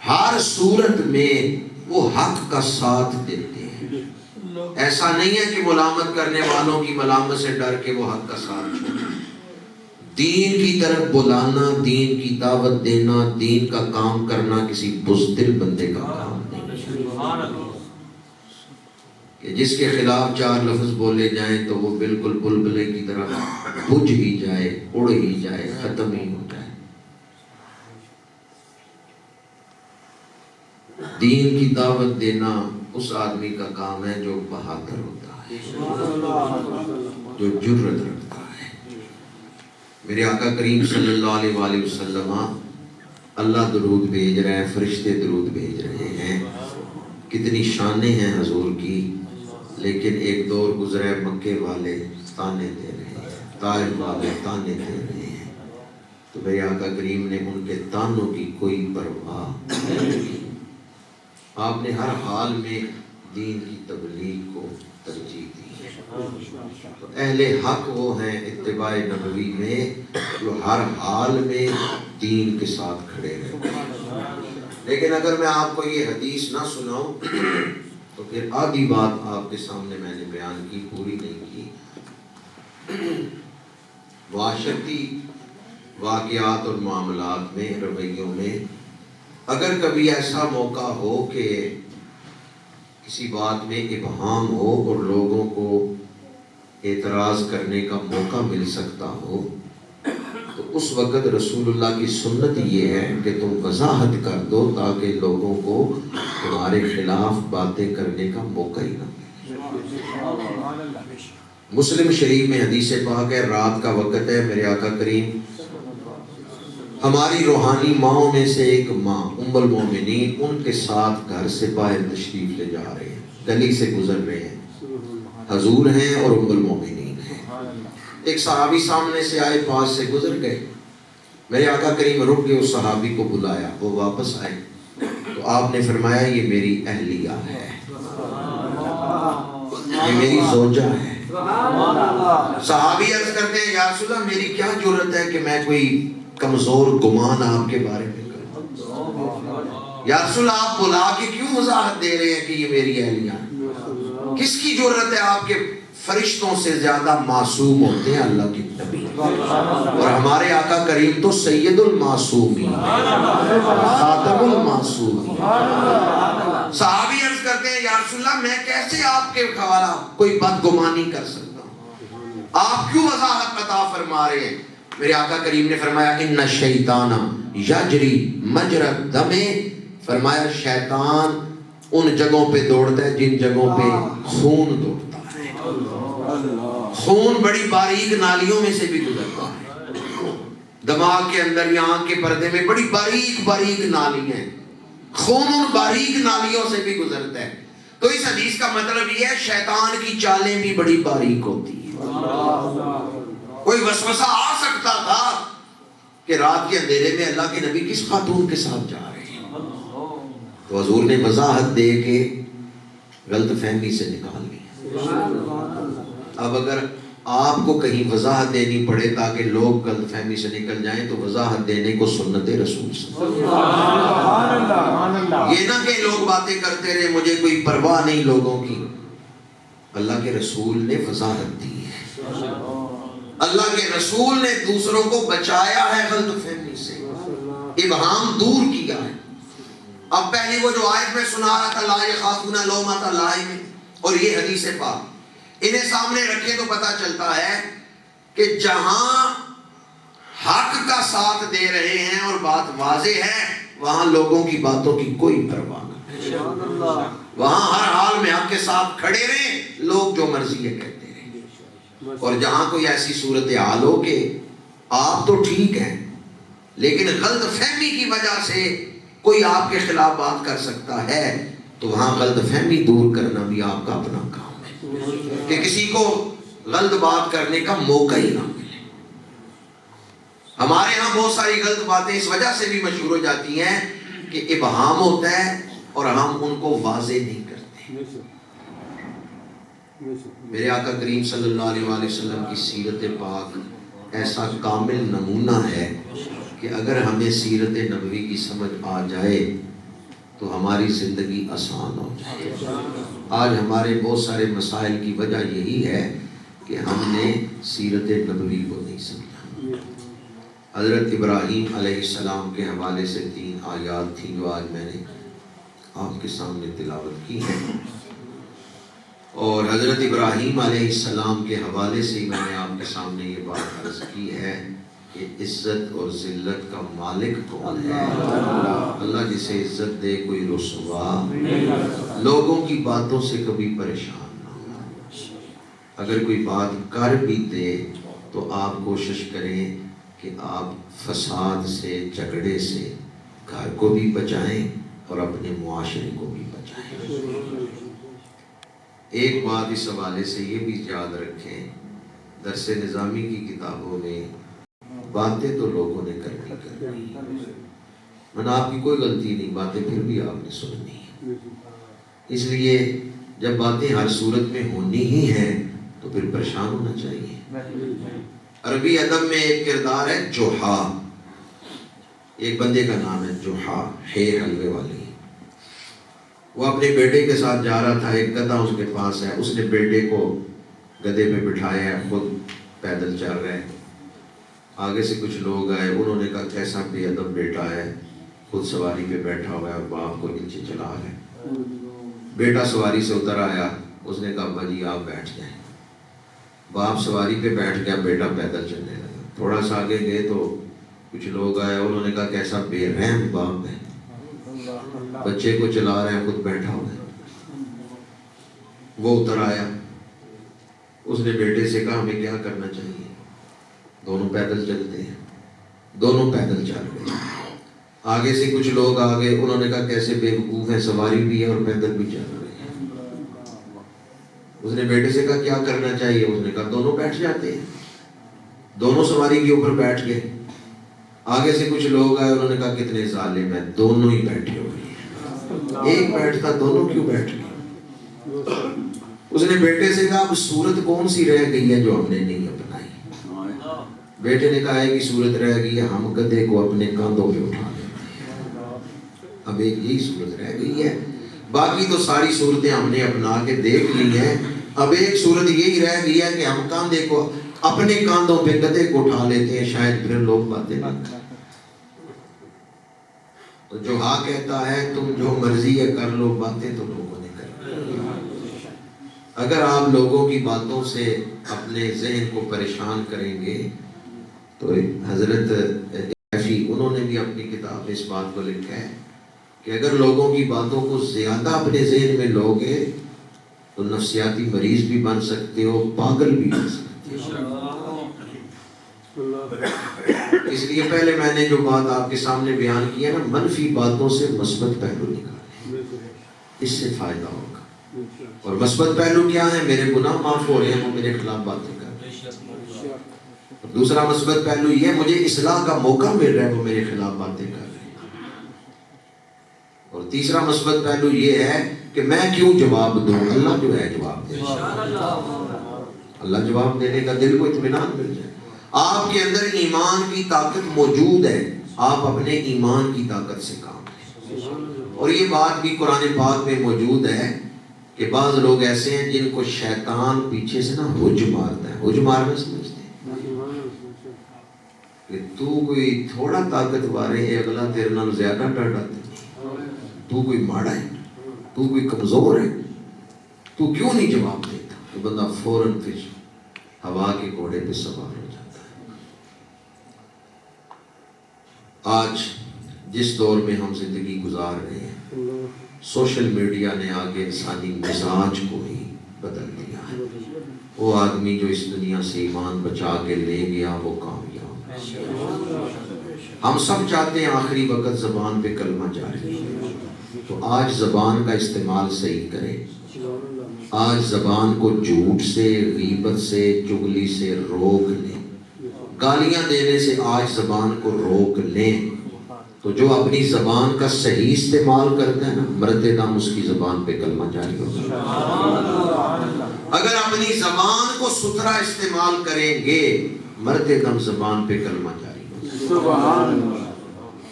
ہر صورت میں وہ حق کا ساتھ دیتے ہیں۔ ایسا نہیں ہے کہ ملامت کرنے والوں کی ملامت سے ڈر کے وہ حق کا ساتھ چھوڑیں۔ دین کی طرف بلانا، دین کی دعوت دینا، دین کا کام کرنا کسی بزدل بندے کا کام نہیں، کہ جس کے خلاف 4 لفظ بولے جائیں تو وہ بالکل بلبلے کی طرح بجھ ہی جائے، اڑ ہی جائے، ختم ہی ہو جائے۔ دین کی دعوت دینا اس آدمی کا کام ہے جو بہادر ہوتا ہے، جو جرأت رکھتا ہے۔ میرے آقا کریم صلی اللہ علیہ وآلہ وسلم اللہ درود بھیج رہے ہیں، فرشتے درود بھیج رہے ہیں، کتنی شانیں ہیں حضور کی، لیکن ایک دور گزرا ہے مکے والے تانے دے رہے ہیں، طائف والے تانے دے رہے ہیں، تو میرے آقا کریم نے ان کے تانوں کی کوئی پرواہ نہیں کی۔ آپ نے ہر حال میں دین کی تبلیغ کو ترجیح دی۔ تو اہل حق وہ ہیں اتباع نبوی میں جو ہر حال میں دین کے ساتھ کھڑے رہتے ہیں۔ لیکن اگر میں آپ کو یہ حدیث نہ سناؤں تو پھر آدھی بات آپ کے سامنے میں نے بیان کی، پوری نہیں کی۔ معاشرتی واقعات اور معاملات میں، رویوں میں اگر کبھی ایسا موقع ہو کہ کسی بات میں ابہام ہو اور لوگوں کو اعتراض کرنے کا موقع مل سکتا ہو، تو اس وقت رسول اللہ کی سنت یہ ہے کہ تم وضاحت کر دو تاکہ لوگوں کو تمہارے خلاف باتیں کرنے کا موقع ہی نہ ملے۔ مسلم شریف میں حدیث پاک ہے، رات کا وقت ہے، میرے آقا کریم ہماری روحانی ماؤں میں سے ایک ماں ام المومنین ان کے ساتھ گھر سے باہر تشریف لے جا رہے ہیں، گلی سے گزر رہے ہیں، حضور ہیں اور ام المومنین ہیں۔ ایک صحابی سامنے سے آئے، پاس سے گزر گئے، میرے آقا کریم رک کے اس صحابی کو بلایا، وہ واپس آئے تو آپ نے فرمایا یہ میری اہلیہ ہے، یہ میری زوجہ ہے۔ صحابی عرض کرتے ہیں یا رسول اللہ میری کیا جرت ہے کہ میں کوئی کمزور گمان آپ کے بارے میں کروں؟ یا رسول اللہ آپ بلا کے کیوں وضاحت دے رہے ہیں کہ یہ میری اہلیہ ہے؟ کس کی جرت ہے؟ آپ کے فرشتوں سے زیادہ معصوم ہوتے ہیں اللہ کے نبی، اور ہمارے آقا کریم تو سید المعصومین، خاتم المعصومین۔ صحابی عرض کرتے ہیں یا رسول اللہ میں کیسے آپ کے حوالہ کوئی بدگمانی کر سکتا ہوں؟ آپ کیوں وضاحت عطا فرما رہے ہیں؟ میرے آقا کریم نے فرمایا ان الشیطان یجری مجرى الدم، فرمایا شیطان ان جگہوں پہ دوڑتا ہے جن جگہوں پہ خون دوڑتا ہے، خون بڑی باریک نالیوں میں سے بھی گزرتا ہے، دماغ کے اندر یا آنکھ کے پردے میں بڑی باریک باریک نالی ہیں، خون ان باریک نالیوں سے بھی گزرتا ہے۔ تو اس حدیث کا مطلب یہ ہے شیطان کی چالیں بھی بڑی باریک ہوتی ہیں۔ کوئی وسوسہ آ سکتا تھا کہ رات کے اندھیرے میں اللہ کے نبی کس خاتون کے ساتھ جا رہے ہیں، تو حضور نے وضاحت دے کے غلط فہمی سے نکال لیا۔ اب اگر آپ کو کہیں وضاحت دینی پڑے تاکہ لوگ غلط فہمی سے نکل جائیں تو وضاحت دینے کو سنت رسول سے، یہ نہ کہ لوگ باتیں کرتے رہے مجھے کوئی پرواہ نہیں لوگوں کی۔ اللہ کے رسول نے وضاحت دی ہے، اللہ کے رسول نے دوسروں کو بچایا ہے غلط فہمی سے، ابہام دور کیا ہے۔ اب پہلی وہ جو آیت میں سنا رہا تھا لا یخافون لومۃ لائم، اور یہ حدیث پاک انہیں سامنے رکھے تو پتہ چلتا ہے کہ جہاں حق کا ساتھ دے رہے ہیں اور بات واضح ہے وہاں لوگوں کی باتوں کی کوئی پرواہ نہیں، وہاں ہر حال میں حق کے ساتھ کھڑے رہیں، لوگ جو مرضی ہے کہتے رہیں۔ اور جہاں کوئی ایسی صورتحال ہو کہ آپ تو ٹھیک ہیں لیکن غلط فہمی کی وجہ سے کوئی آپ کے خلاف بات کر سکتا ہے تو وہاں غلط فہمی دور کرنا بھی آپ کا اپنا کام ہے کہ کسی کو غلط بات کرنے کا موقع ہی نہ ملے۔ ہمارے ہاں بہت ساری غلط باتیں اس وجہ سے بھی مشہور ہو جاتی ہیں کہ ابہام ہوتا ہے اور ہم ان کو واضح نہیں کرتے۔ میرے آقا کریم صلی اللہ علیہ وآلہ وسلم کی سیرت پاک ایسا کامل نمونہ ہے کہ اگر ہمیں سیرت نبوی کی سمجھ آ جائے تو ہماری زندگی آسان ہو جائے۔ آج ہمارے بہت سارے مسائل کی وجہ یہی ہے کہ ہم نے سیرت نبوی کو نہیں سمجھا۔ حضرت ابراہیم علیہ السلام کے حوالے سے 3 آیات تھیں جو آج میں نے آپ کے سامنے تلاوت کی ہے، اور حضرت ابراہیم علیہ السلام کے حوالے سے میں نے آپ کے سامنے یہ بات عرض کی ہے کہ عزت اور ذلت کا مالک کون ہے؟ اللہ جسے عزت دے کوئی رسوا، لوگوں کی باتوں سے کبھی پریشان نہ ہو۔ اگر کوئی بات کر بھی دے تو آپ کوشش کریں کہ آپ فساد سے، جھگڑے سے گھر کو بھی بچائیں اور اپنے معاشرے کو بھی بچائیں۔ ایک بات اس حوالے سے یہ بھی یاد رکھیں، درس نظامی کی کتابوں میں باتیں تو لوگوں نے کرنی، من آپ کی کوئی غلطی نہیں، باتیں پھر بھی آپ نے سننی ہے۔ اس لیے جب باتیں ہر صورت میں ہونی ہی ہیں تو پھر پریشان ہونا چاہیے۔ عربی ادب میں ایک کردار ہے جوہا، ایک بندے کا نام ہے جوہا، ہے حلوے والی۔ وہ اپنے بیٹے کے ساتھ جا رہا تھا، ایک گدھا اس کے پاس ہے، اس نے بیٹے کو گدھے پہ بٹھایا ہے، خود پیدل چل رہے ہیں۔ آگے سے کچھ لوگ آئے، انہوں نے کہا کیسا بے ادب بیٹا ہے، خود سواری پہ بیٹھا ہوا ہے اور باپ کو نیچے چلا رہا ہے۔ بیٹا سواری سے اتر آیا، اس نے کہا ابا جی آپ بیٹھ جائیں۔ باپ سواری پہ بیٹھ گیا، بیٹا پیدل چلنے لگا۔ تھوڑا سا آگے گئے تو کچھ لوگ آئے، انہوں نے کہا کیسا بے رحم باپ ہے، بچے کو چلا رہے ہیں، خود بیٹھا ہوا ہے۔ وہ اتر آیا، اس نے بیٹے سے کہا ہمیں کیا کرنا چاہیے؟ دونوں پیدل چلتے ہیں، دونوں پیدل چل گئے۔ آگے سے کچھ لوگ آ گئے، انہوں نے کہا کیسے بے وقوف ہیں، سواری بھی ہے اور پیدل بھی چل رہے ہیں۔ اس نے بیٹے سے کہا کیا کرنا چاہیے؟ اس نے کہا دونوں بیٹھ جاتے ہیں۔ دونوں سواری کے اوپر بیٹھ گئے۔ آگے سے کچھ لوگ آئے، انہوں نے کہا کتنے ظالم ہیں، دونوں ہی بیٹھے ہوئے ہیں، ایک بیٹھتا دونوں کیوں بیٹھ گئے؟ اس نے بیٹے سے کہا اب صورت کون سی رہ گئی ہے جو ہم نے نہیں اپنائی؟ بیٹے نے کہا ہے کہ صورت رہ گئی ہے ہم گدھے کو اپنے کاندھوں پہ اٹھا لیں، اب ایک یہی صورت رہ گئی ہے، باقی تو ساری صورتیں ہم نے اپنا کے دیکھ لی ہیں، اب ایک صورت یہی رہ گئی ہے کہ ہم کاندھے کو اپنے کاندھوں پہ گدھے کو اٹھا لیتے ہیں، شاید پھر لوگ باتیں نہ کریں۔ تو جو ہاں کہتا ہے تم جو مرضی ہے کر لو، باتیں تو لوگوں نے کرنی۔ اگر آپ لوگوں کی باتوں سے اپنے ذہن کو پریشان کریں گے تو حضرت انہوں نے بھی اپنی کتاب میں اس بات کو لکھا ہے کہ اگر لوگوں کی باتوں کو زیادہ اپنے ذہن میں لوگے تو نفسیاتی مریض بھی بن سکتے ہو، پاگل بھی بن سکتے ہو۔ اس لیے پہلے میں نے جو بات آپ کے سامنے بیان کی ہے نا، منفی باتوں سے مثبت پہلو نکالیں، اس سے فائدہ ہوگا۔ اور مثبت پہلو کیا ہے؟ میرے گناہ معاف ہو رہے ہیں، وہ میرے خلاف باتیں کر رہے ہیں۔ دوسرا مثبت پہلو یہ مجھے اصلاح کا موقع مل رہا ہے، وہ میرے خلاف باتیں کر رہے ہیں۔ اور تیسرا مثبت پہلو یہ ہے کہ میں کیوں جواب دوں، اللہ جو ہے جواب دے، اللہ جواب دینے کا دل کو اطمینان مل جائے۔ آپ کے اندر ایمان کی طاقت موجود ہے، آپ اپنے ایمان کی طاقت سے کام کریں۔ اور یہ بات بھی قرآن پاک میں موجود ہے کہ بعض لوگ ایسے ہیں جن کو شیطان پیچھے سے نا حج مارتا ہے، حج مارنا سمجھتے ہیں کہ تو کوئی تھوڑا طاقتور ہے، اگلا تیرے نال زیادہ ڈاڈا ہے، تو کوئی ماڑا ہے، تو کوئی کمزور ہے، تو کیوں نہیں جواب دیتا؟ تو بندہ فوراً پھر ہوا کے گھوڑے پہ سوار ہو جاتا ہے۔ آج جس دور میں ہم زندگی گزار رہے ہیں، سوشل میڈیا نے آگے انسانی مزاج کو ہی بدل دیا ہے۔ وہ آدمی جو اس دنیا سے ایمان بچا کے لے گیا وہ کامیاب۔ ہم سب چاہتے ہیں آخری وقت زبان پہ کلمہ جاری، تو آج زبان کا استعمال صحیح کریں۔ آج زبان کو جھوٹ سے، غیبت سے، چغلی سے روک لیں، گالیاں دینے سے آج زبان کو روک لیں۔ تو جو اپنی زبان کا صحیح استعمال کرتا ہے نا، مرتے دم اس کی زبان پہ کلمہ جاری ہوگا۔ اگر اپنی زبان کو ستھرا استعمال کریں گے، مرتے دم زبان پہ کلمہ جاری ہوگا۔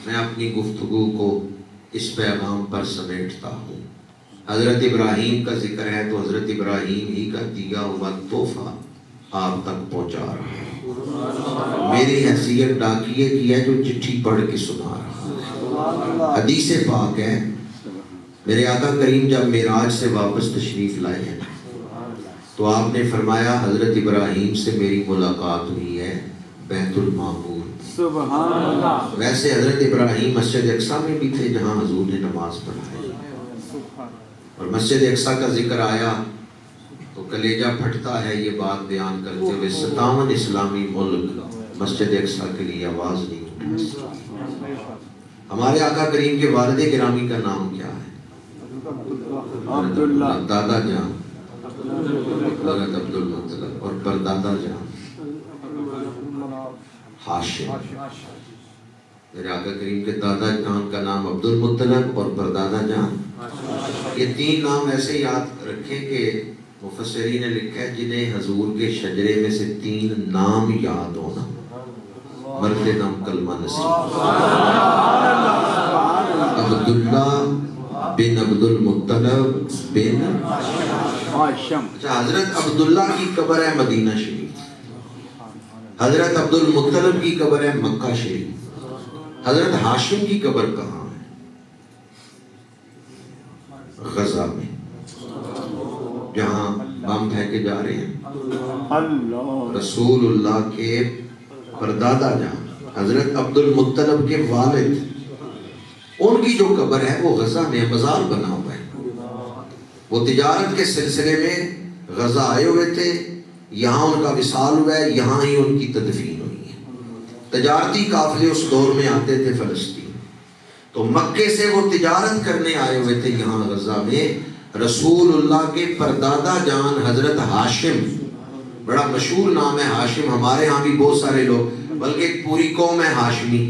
میں اپنی گفتگو کو اس پیغام پر سمیٹتا ہوں۔ حضرت ابراہیم کا ذکر ہے تو حضرت ابراہیم ہی کا دیا ہوا تحفہ آپ تک پہنچا رہا ہوں۔ میری حیثیت ڈاکیے کی ہے جو چٹھی پڑھ کے سنا رہا ہوں۔ حدیث پاک ہے، میرے آقا کریم جب معراج سے واپس تشریف لائے ہیں تو آپ نے فرمایا حضرت ابراہیم سے میری ملاقات ہوئی ہے بیت المعمور۔ سبحان اللہ۔ ویسے حضرت ابراہیم مسجد اقصیٰ میں بھی تھے جہاں حضور نے نماز پڑھائی، اور مسجد اقصیٰ کا ذکر آیا تو کلیجہ پھٹتا ہے یہ بات بیان کرتے ہوئے۔ 57 اسلامی ملک مسجد اقصی کے لیے آواز نہیں اٹھا سکے۔ ہمارے آقا کریم کے والد گرامی کا نام کیا ہے؟ عبداللہ، دادا جان حضرت عبد المطلب، اور پردادا جان ہاشم۔ میرے آقا کریم کے دادا جان کا نام عبد المطلب اور پردادا جان، یہ تین نام ایسے یاد رکھیں کہ مفسرین نے لکھا ہے جنہیں حضور کے شجرے میں سے تین نام یاد ہونا مرد نام کلمہ نصیب۔ عبداللہ بن عبد المطلب بن ہاشم۔ اچھا، حضرت عبداللہ کی قبر ہے مدینہ شریف، حضرت عبد المطلب کی قبر ہے مکہ شریف، حضرت ہاشم کی قبر کہاں ہے؟ غزہ میں، جہاں بم پھینکے جا رہے ہیں۔ اللہ، رسول اللہ کے پردادا جان حضرت عبد المطلب کے والد، ان کی جو قبر ہے وہ غزہ میں مزار بنا ہوا ہے۔ وہ تجارت کے سلسلے میں غزہ آئے ہوئے تھے، یہاں ان کا وصال ہوا ہے، یہاں ہی ان کی تدفین ہوئی ہے۔ تجارتی قافلے اس دور میں آتے تھے فلسطین، تو مکے سے وہ تجارت کرنے آئے ہوئے تھے یہاں غزہ میں۔ رسول اللہ کے پردادا جان حضرت ہاشم، بڑا مشہور نام ہے ہاشم، ہمارے ہاں بھی بہت سارے لوگ، بلکہ ایک پوری قوم ہے ہاشمی۔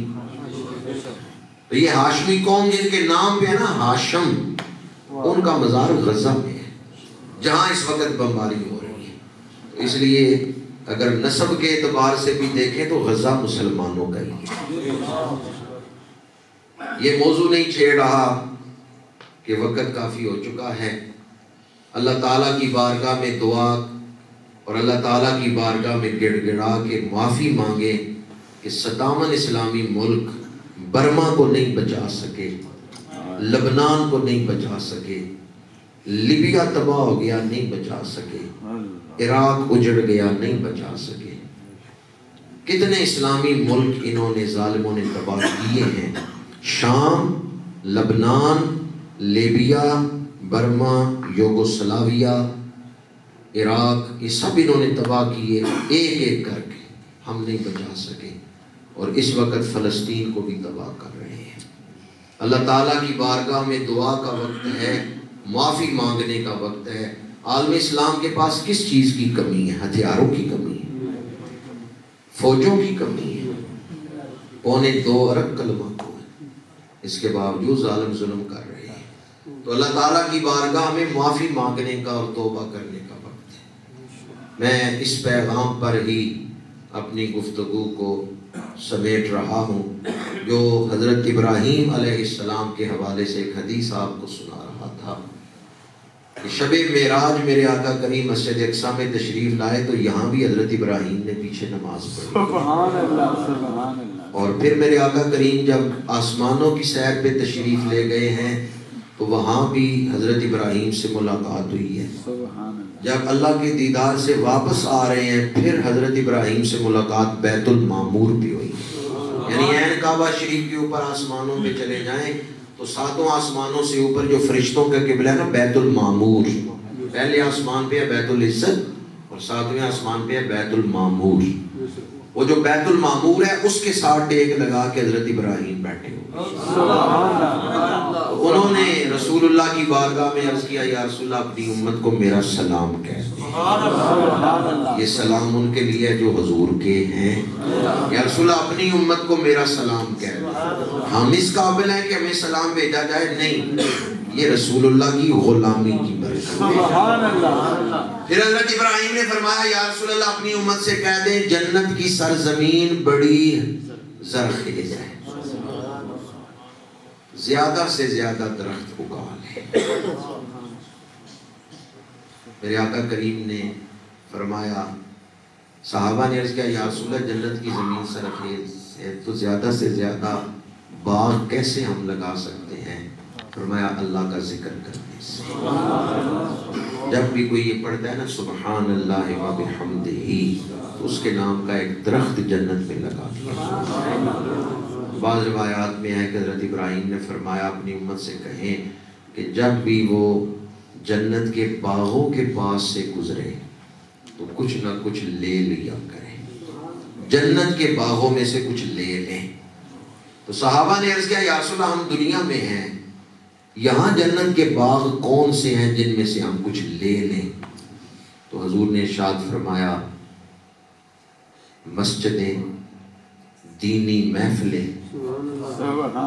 تو یہ ہاشمی قوم جن کے نام پہ ہے نا ہاشم، ان کا مزار غزہ میں ہے، جہاں اس وقت بمباری ہو رہی ہے۔ اس لیے اگر نسب کے اعتبار سے بھی دیکھیں تو غزہ مسلمانوں کا ہی ہے۔ یہ موضوع نہیں چھیڑ رہا کہ وقت کافی ہو چکا ہے۔ اللہ تعالیٰ کی بارگاہ میں دعا اور اللہ تعالیٰ کی بارگاہ میں گڑ گڑا کے معافی مانگے کہ 57 اسلامی ملک برما کو نہیں بچا سکے، لبنان کو نہیں بچا سکے، لیبیا تباہ ہو گیا نہیں بچا سکے، عراق اجڑ گیا نہیں بچا سکے۔ کتنے اسلامی ملک انہوں نے ظالموں نے تباہ کیے ہیں، شام، لبنان، لیبیا، برما، یوگوسلاویا، عراق، یہ سب انہوں نے تباہ کیے ایک ایک کر کے، ہم نہیں بچا سکے، اور اس وقت فلسطین کو بھی تباہ کر رہے ہیں۔ اللہ تعالیٰ کی بارگاہ میں دعا کا وقت ہے، معافی مانگنے کا وقت ہے۔ عالم اسلام کے پاس کس چیز کی کمی ہے؟ ہتھیاروں کی کمی ہے، فوجوں کی کمی ہے، 2.25 ارب کلمہ کو ہے، اس کے باوجود ظالم ظلم کر رہے ہیں۔ تو اللہ تعالیٰ کی بارگاہ میں معافی مانگنے کا اور توبہ کرنے کا وقت ہے۔ میں اس پیغام پر ہی اپنی گفتگو کو سمیٹ رہا ہوں، جو حضرت ابراہیم علیہ السلام کے حوالے سے ایک حدیث آپ کو سنا رہا تھا کہ شب معراج میرے آقا کریم مسجد اقصی میں تشریف لائے تو یہاں بھی حضرت ابراہیم نے پیچھے نماز پڑھی، سبحان اللہ، سبحان اللہ۔ اور پھر میرے آقا کریم جب آسمانوں کی سیر پہ تشریف لے گئے ہیں تو وہاں بھی حضرت ابراہیم سے ملاقات ہوئی ہے۔ سبحان اللہ۔ جب اللہ کے دیدار سے واپس آ رہے ہیں پھر حضرت ابراہیم سے ملاقات بیت المعمور بھی ہوئی، یعنی عین کعبہ شریف کے اوپر آسمانوں پہ چلے جائیں تو 7 آسمانوں سے اوپر جو فرشتوں کا قبلہ ہے نا بیت المعمور، پہلے آسمان پہ ہے بیت العزت اور 7ویں آسمان پہ ہے بیت المعمور۔ وہ جو بیت المعمور ہے اس کے ساتھ ٹیک لگا کے حضرت ابراہیم بیٹھے ہوئے، انہوں نے رسول اللہ کی بارگاہ میں عرض کیا یا رسول اللہ اپنی امت کو میرا سلام کہہ دیں۔ یہ سلام ان کے لیے ہے جو حضور کے ہیں، یا رسول اللہ اپنی امت کو میرا سلام کہہ دیں۔ ہم اس قابل ہیں کہ ہمیں سلام بھیجا جائے؟ نہیں، یہ رسول اللہ کی غلامی کی برکت ہے۔ پھر حضرت ابراہیم نے فرمایا یا رسول اللہ اپنی امت سے کہہ دیں جنت کی سرزمین بڑی زرخیز ہے، زیادہ سے زیادہ درخت اگا لیں۔ میرے آقا کریم نے فرمایا، صحابہ نے عرض کیا یا رسول اللہ جنت کی زمین سرخیز ہے تو زیادہ سے زیادہ باغ کیسے ہم لگا سکتے ہیں؟ فرمایا اللہ کا ذکر کرنے سے۔ جب بھی کوئی یہ پڑھتا ہے نا سبحان اللہ و بحمدہ، تو اس کے نام کا ایک درخت جنت میں لگا دیا۔ بعض روایات میں ہے کہ حضرت ابراہیم نے فرمایا اپنی امت سے کہیں کہ جب بھی وہ جنت کے باغوں کے پاس سے گزرے تو کچھ نہ کچھ لے لیا کریں، جنت کے باغوں میں سے کچھ لے لیں۔ تو صحابہ نے عرض کیا یا رسول اللہ ہم دنیا میں ہیں، یہاں جنت کے باغ کون سے ہیں جن میں سے ہم کچھ لے لیں؟ تو حضور نے ارشاد فرمایا مسجدیں، دینی محفلیں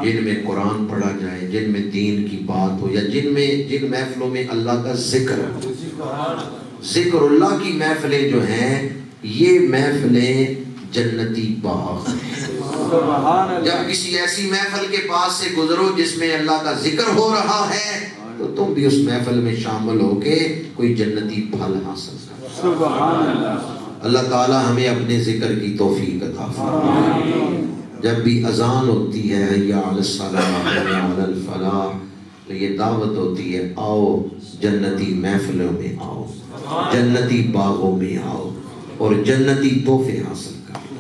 جن میں قرآن پڑھا جائے، جن میں دین کی بات ہو، یا جن محفلوں میں اللہ کا ذکر ذکر اللہ کی محفلیں جو ہیں، یہ محفلیں جنتی باغ ہیں۔ جب کسی ایسی محفل کے پاس سے گزرو جس میں اللہ کا ذکر ہو رہا ہے تو تم بھی اس محفل میں شامل ہو کے کوئی جنتی پھل حاصل کرو۔ سبحان اللہ۔ اللہ تعالی ہمیں اپنے ذکر کی توفیق عطا فرمائے۔ جب بھی اذان ہوتی ہے حی علی الصلاۃ حی علی الفلاح، تو یہ دعوت ہوتی ہے آؤ جنتی محفلوں میں آؤ، جنتی باغوں میں آؤ اور جنتی تحفے حاصل کرو۔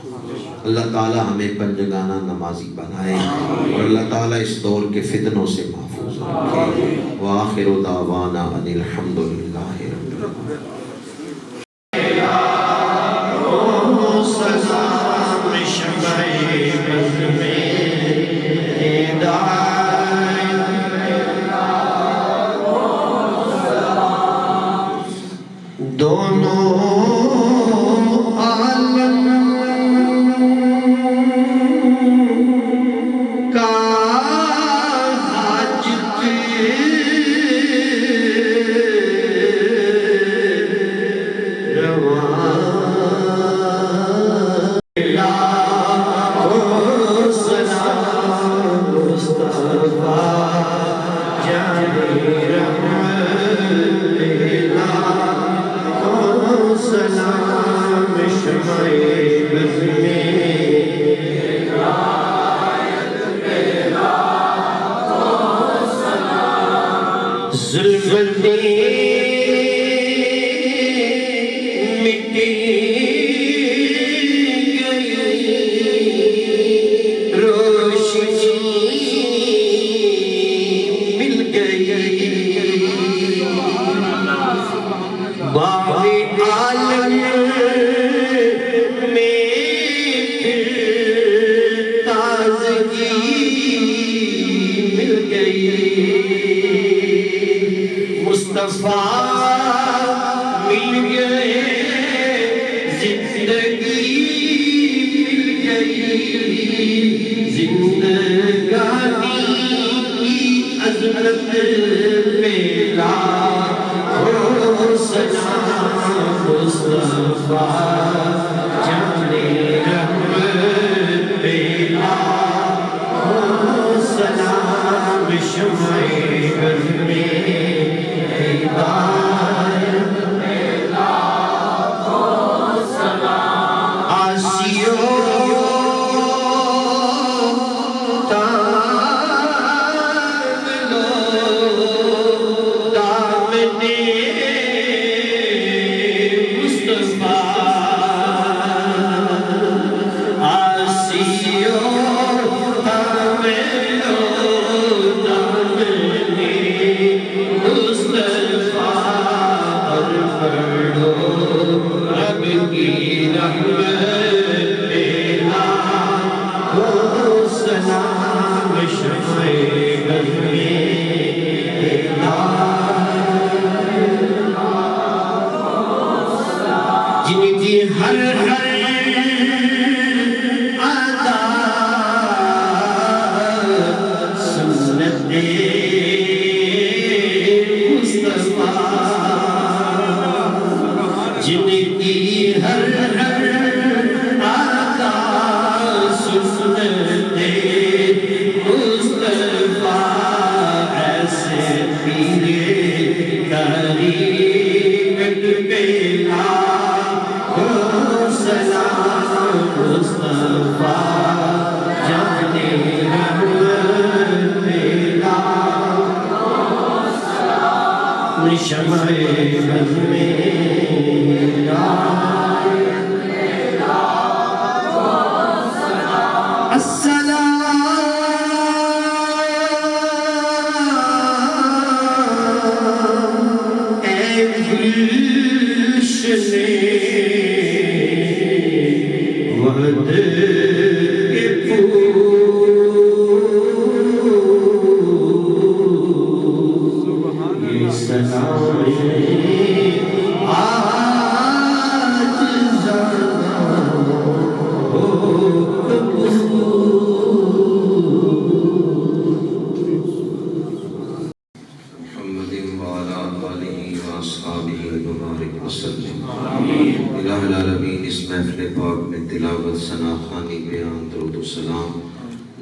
اللہ تعالی ہمیں پنجگانہ نمازی بنائے اور اللہ تعالی اس دور کے فتنوں سے محفوظ رکھے۔ وآخر دعوانا ان الحمد للہ رب العالمین۔ محمد کے پھول یہ سنائے الہ العالمین اس محفل پاک میں تلاوت ثنا خوانی بیان درود و سلام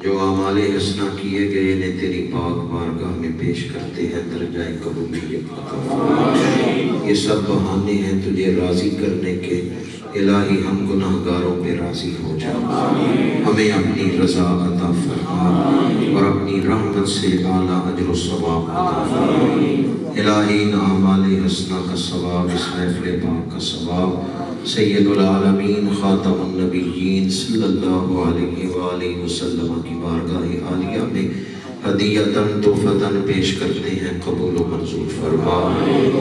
جو اعمال حسنہ کیے گئے انہیں تیری پاک بارگاہ میں پیش کرتے ہیں درجہ قبولیت عطا فرما۔ یہ سب بہانے ہیں تجھے راضی کرنے کے، الہی ہم گناہگاروں پہ راضی ہو جا، ہمیں اپنی رضا عطا فرما اور اپنی رحمت سے اعلیٰ اجر و ثواب عطا فرما۔ الہی ان اعمال حسنہ کا ثواب، اس محفل پاک کا ثواب سید العالمین خاتم النبیین صلی اللہ علیہ وآلہ وسلم کی بارگاہ عالیہ میں ہدیتاً تحفتاً پیش کرتے ہیں، قبول و منظور فرما۔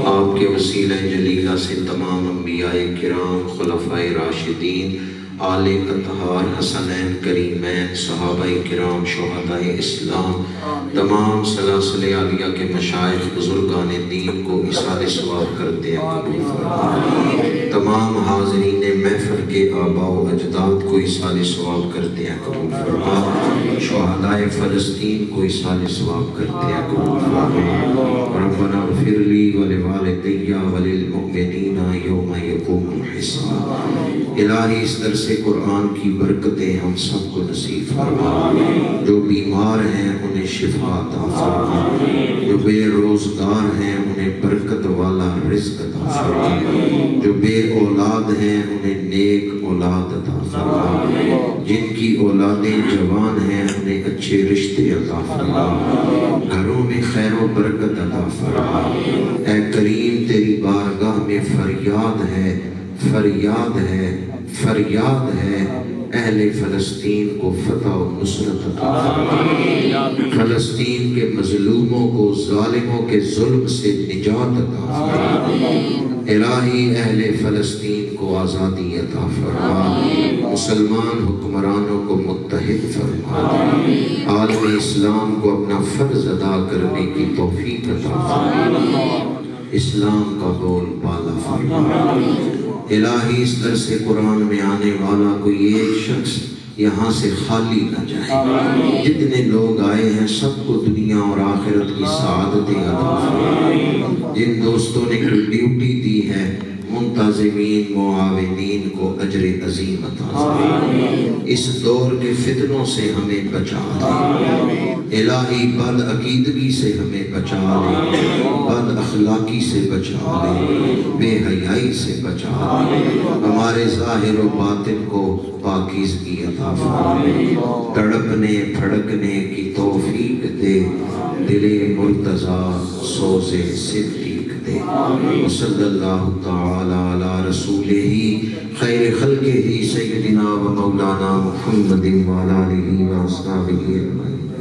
آپ کے وسیلہ جلیلہ سے تمام انبیاء کرام، خلفائے راشدین، آل اطہار، حسنین کریمین، صحابہ کرام، شہداء اسلام، تمام سلاسل عالیہ کے مشائخ بزرگان دین کو اِصال ثواب کرتے ہیں، قبول فرما۔ تمام حاضرین محفل کے آباء و اجداد کو اِصال ثواب کرتے ہیں، قبول فرما۔ شہداء فلسطین کو اِصال ثواب کرتے ہیں، قبول فرما۔ ربنا اغفر لی ولوالدی وللمؤمنین یوم یقوم الحساب۔ الہی اس درس قرآن کی برکتیں ہم سب کو نصیب فرما۔ جو بیمار ہیں انہیں شفا عطا فرما، جو بے روزگار ہیں انہیں برکت والا رزق عطا فرما، جو بے اولاد ہیں انہیں نیک اولاد عطا فرما، جن کی اولادیں جوان ہیں انہیں اچھے رشتے عطا فرما، گھروں میں خیر و برکت عطا فرما۔ اے کریم تیری بارگاہ میں فریاد ہے، فریاد ہے، فریاد ہے، اہل فلسطین کو فتح و نصرت عطا فرما، فلسطین کے مظلوموں کو ظالموں کے ظلم سے نجات عطا فرما۔ الہی اہل فلسطین کو آزادی عطا فرما، مسلمان حکمرانوں کو متحد فرما، عالم اسلام کو اپنا فرض ادا کرنے کی توفیق عطا فرما، اسلام کا بول بالا فرما۔ الہی اس درس قرآن میں آنے والا کوئی ایک شخص یہاں سے خالی نہ جائے، جتنے لوگ آئے ہیں سب کو دنیا اور آخرت کی سعادتیں عطا فرما۔ جن دوستوں نے ڈیوٹی دی ہے منتظمین معاونین کو اجر عظیم عطا فرما، اس دور کے فتنوں سے ہمیں بچا لے، الہی بد عقیدگی سے ہمیں بچا لے، بد اخلاقی سے بچا لے، بے حیائی سے بچا لے، ہمارے ظاہر و باطن کو پاکیزگی عطا فرما، تڑپنے پھڑکنے کی توفیق دے، دل مرتضی سوز صدیق دے۔ وصلی اللہ تعالی علی رسولہ خیر خلقہ سیدنا و مولانا محمد وعلی آلہ و اصحابہ اجمعین۔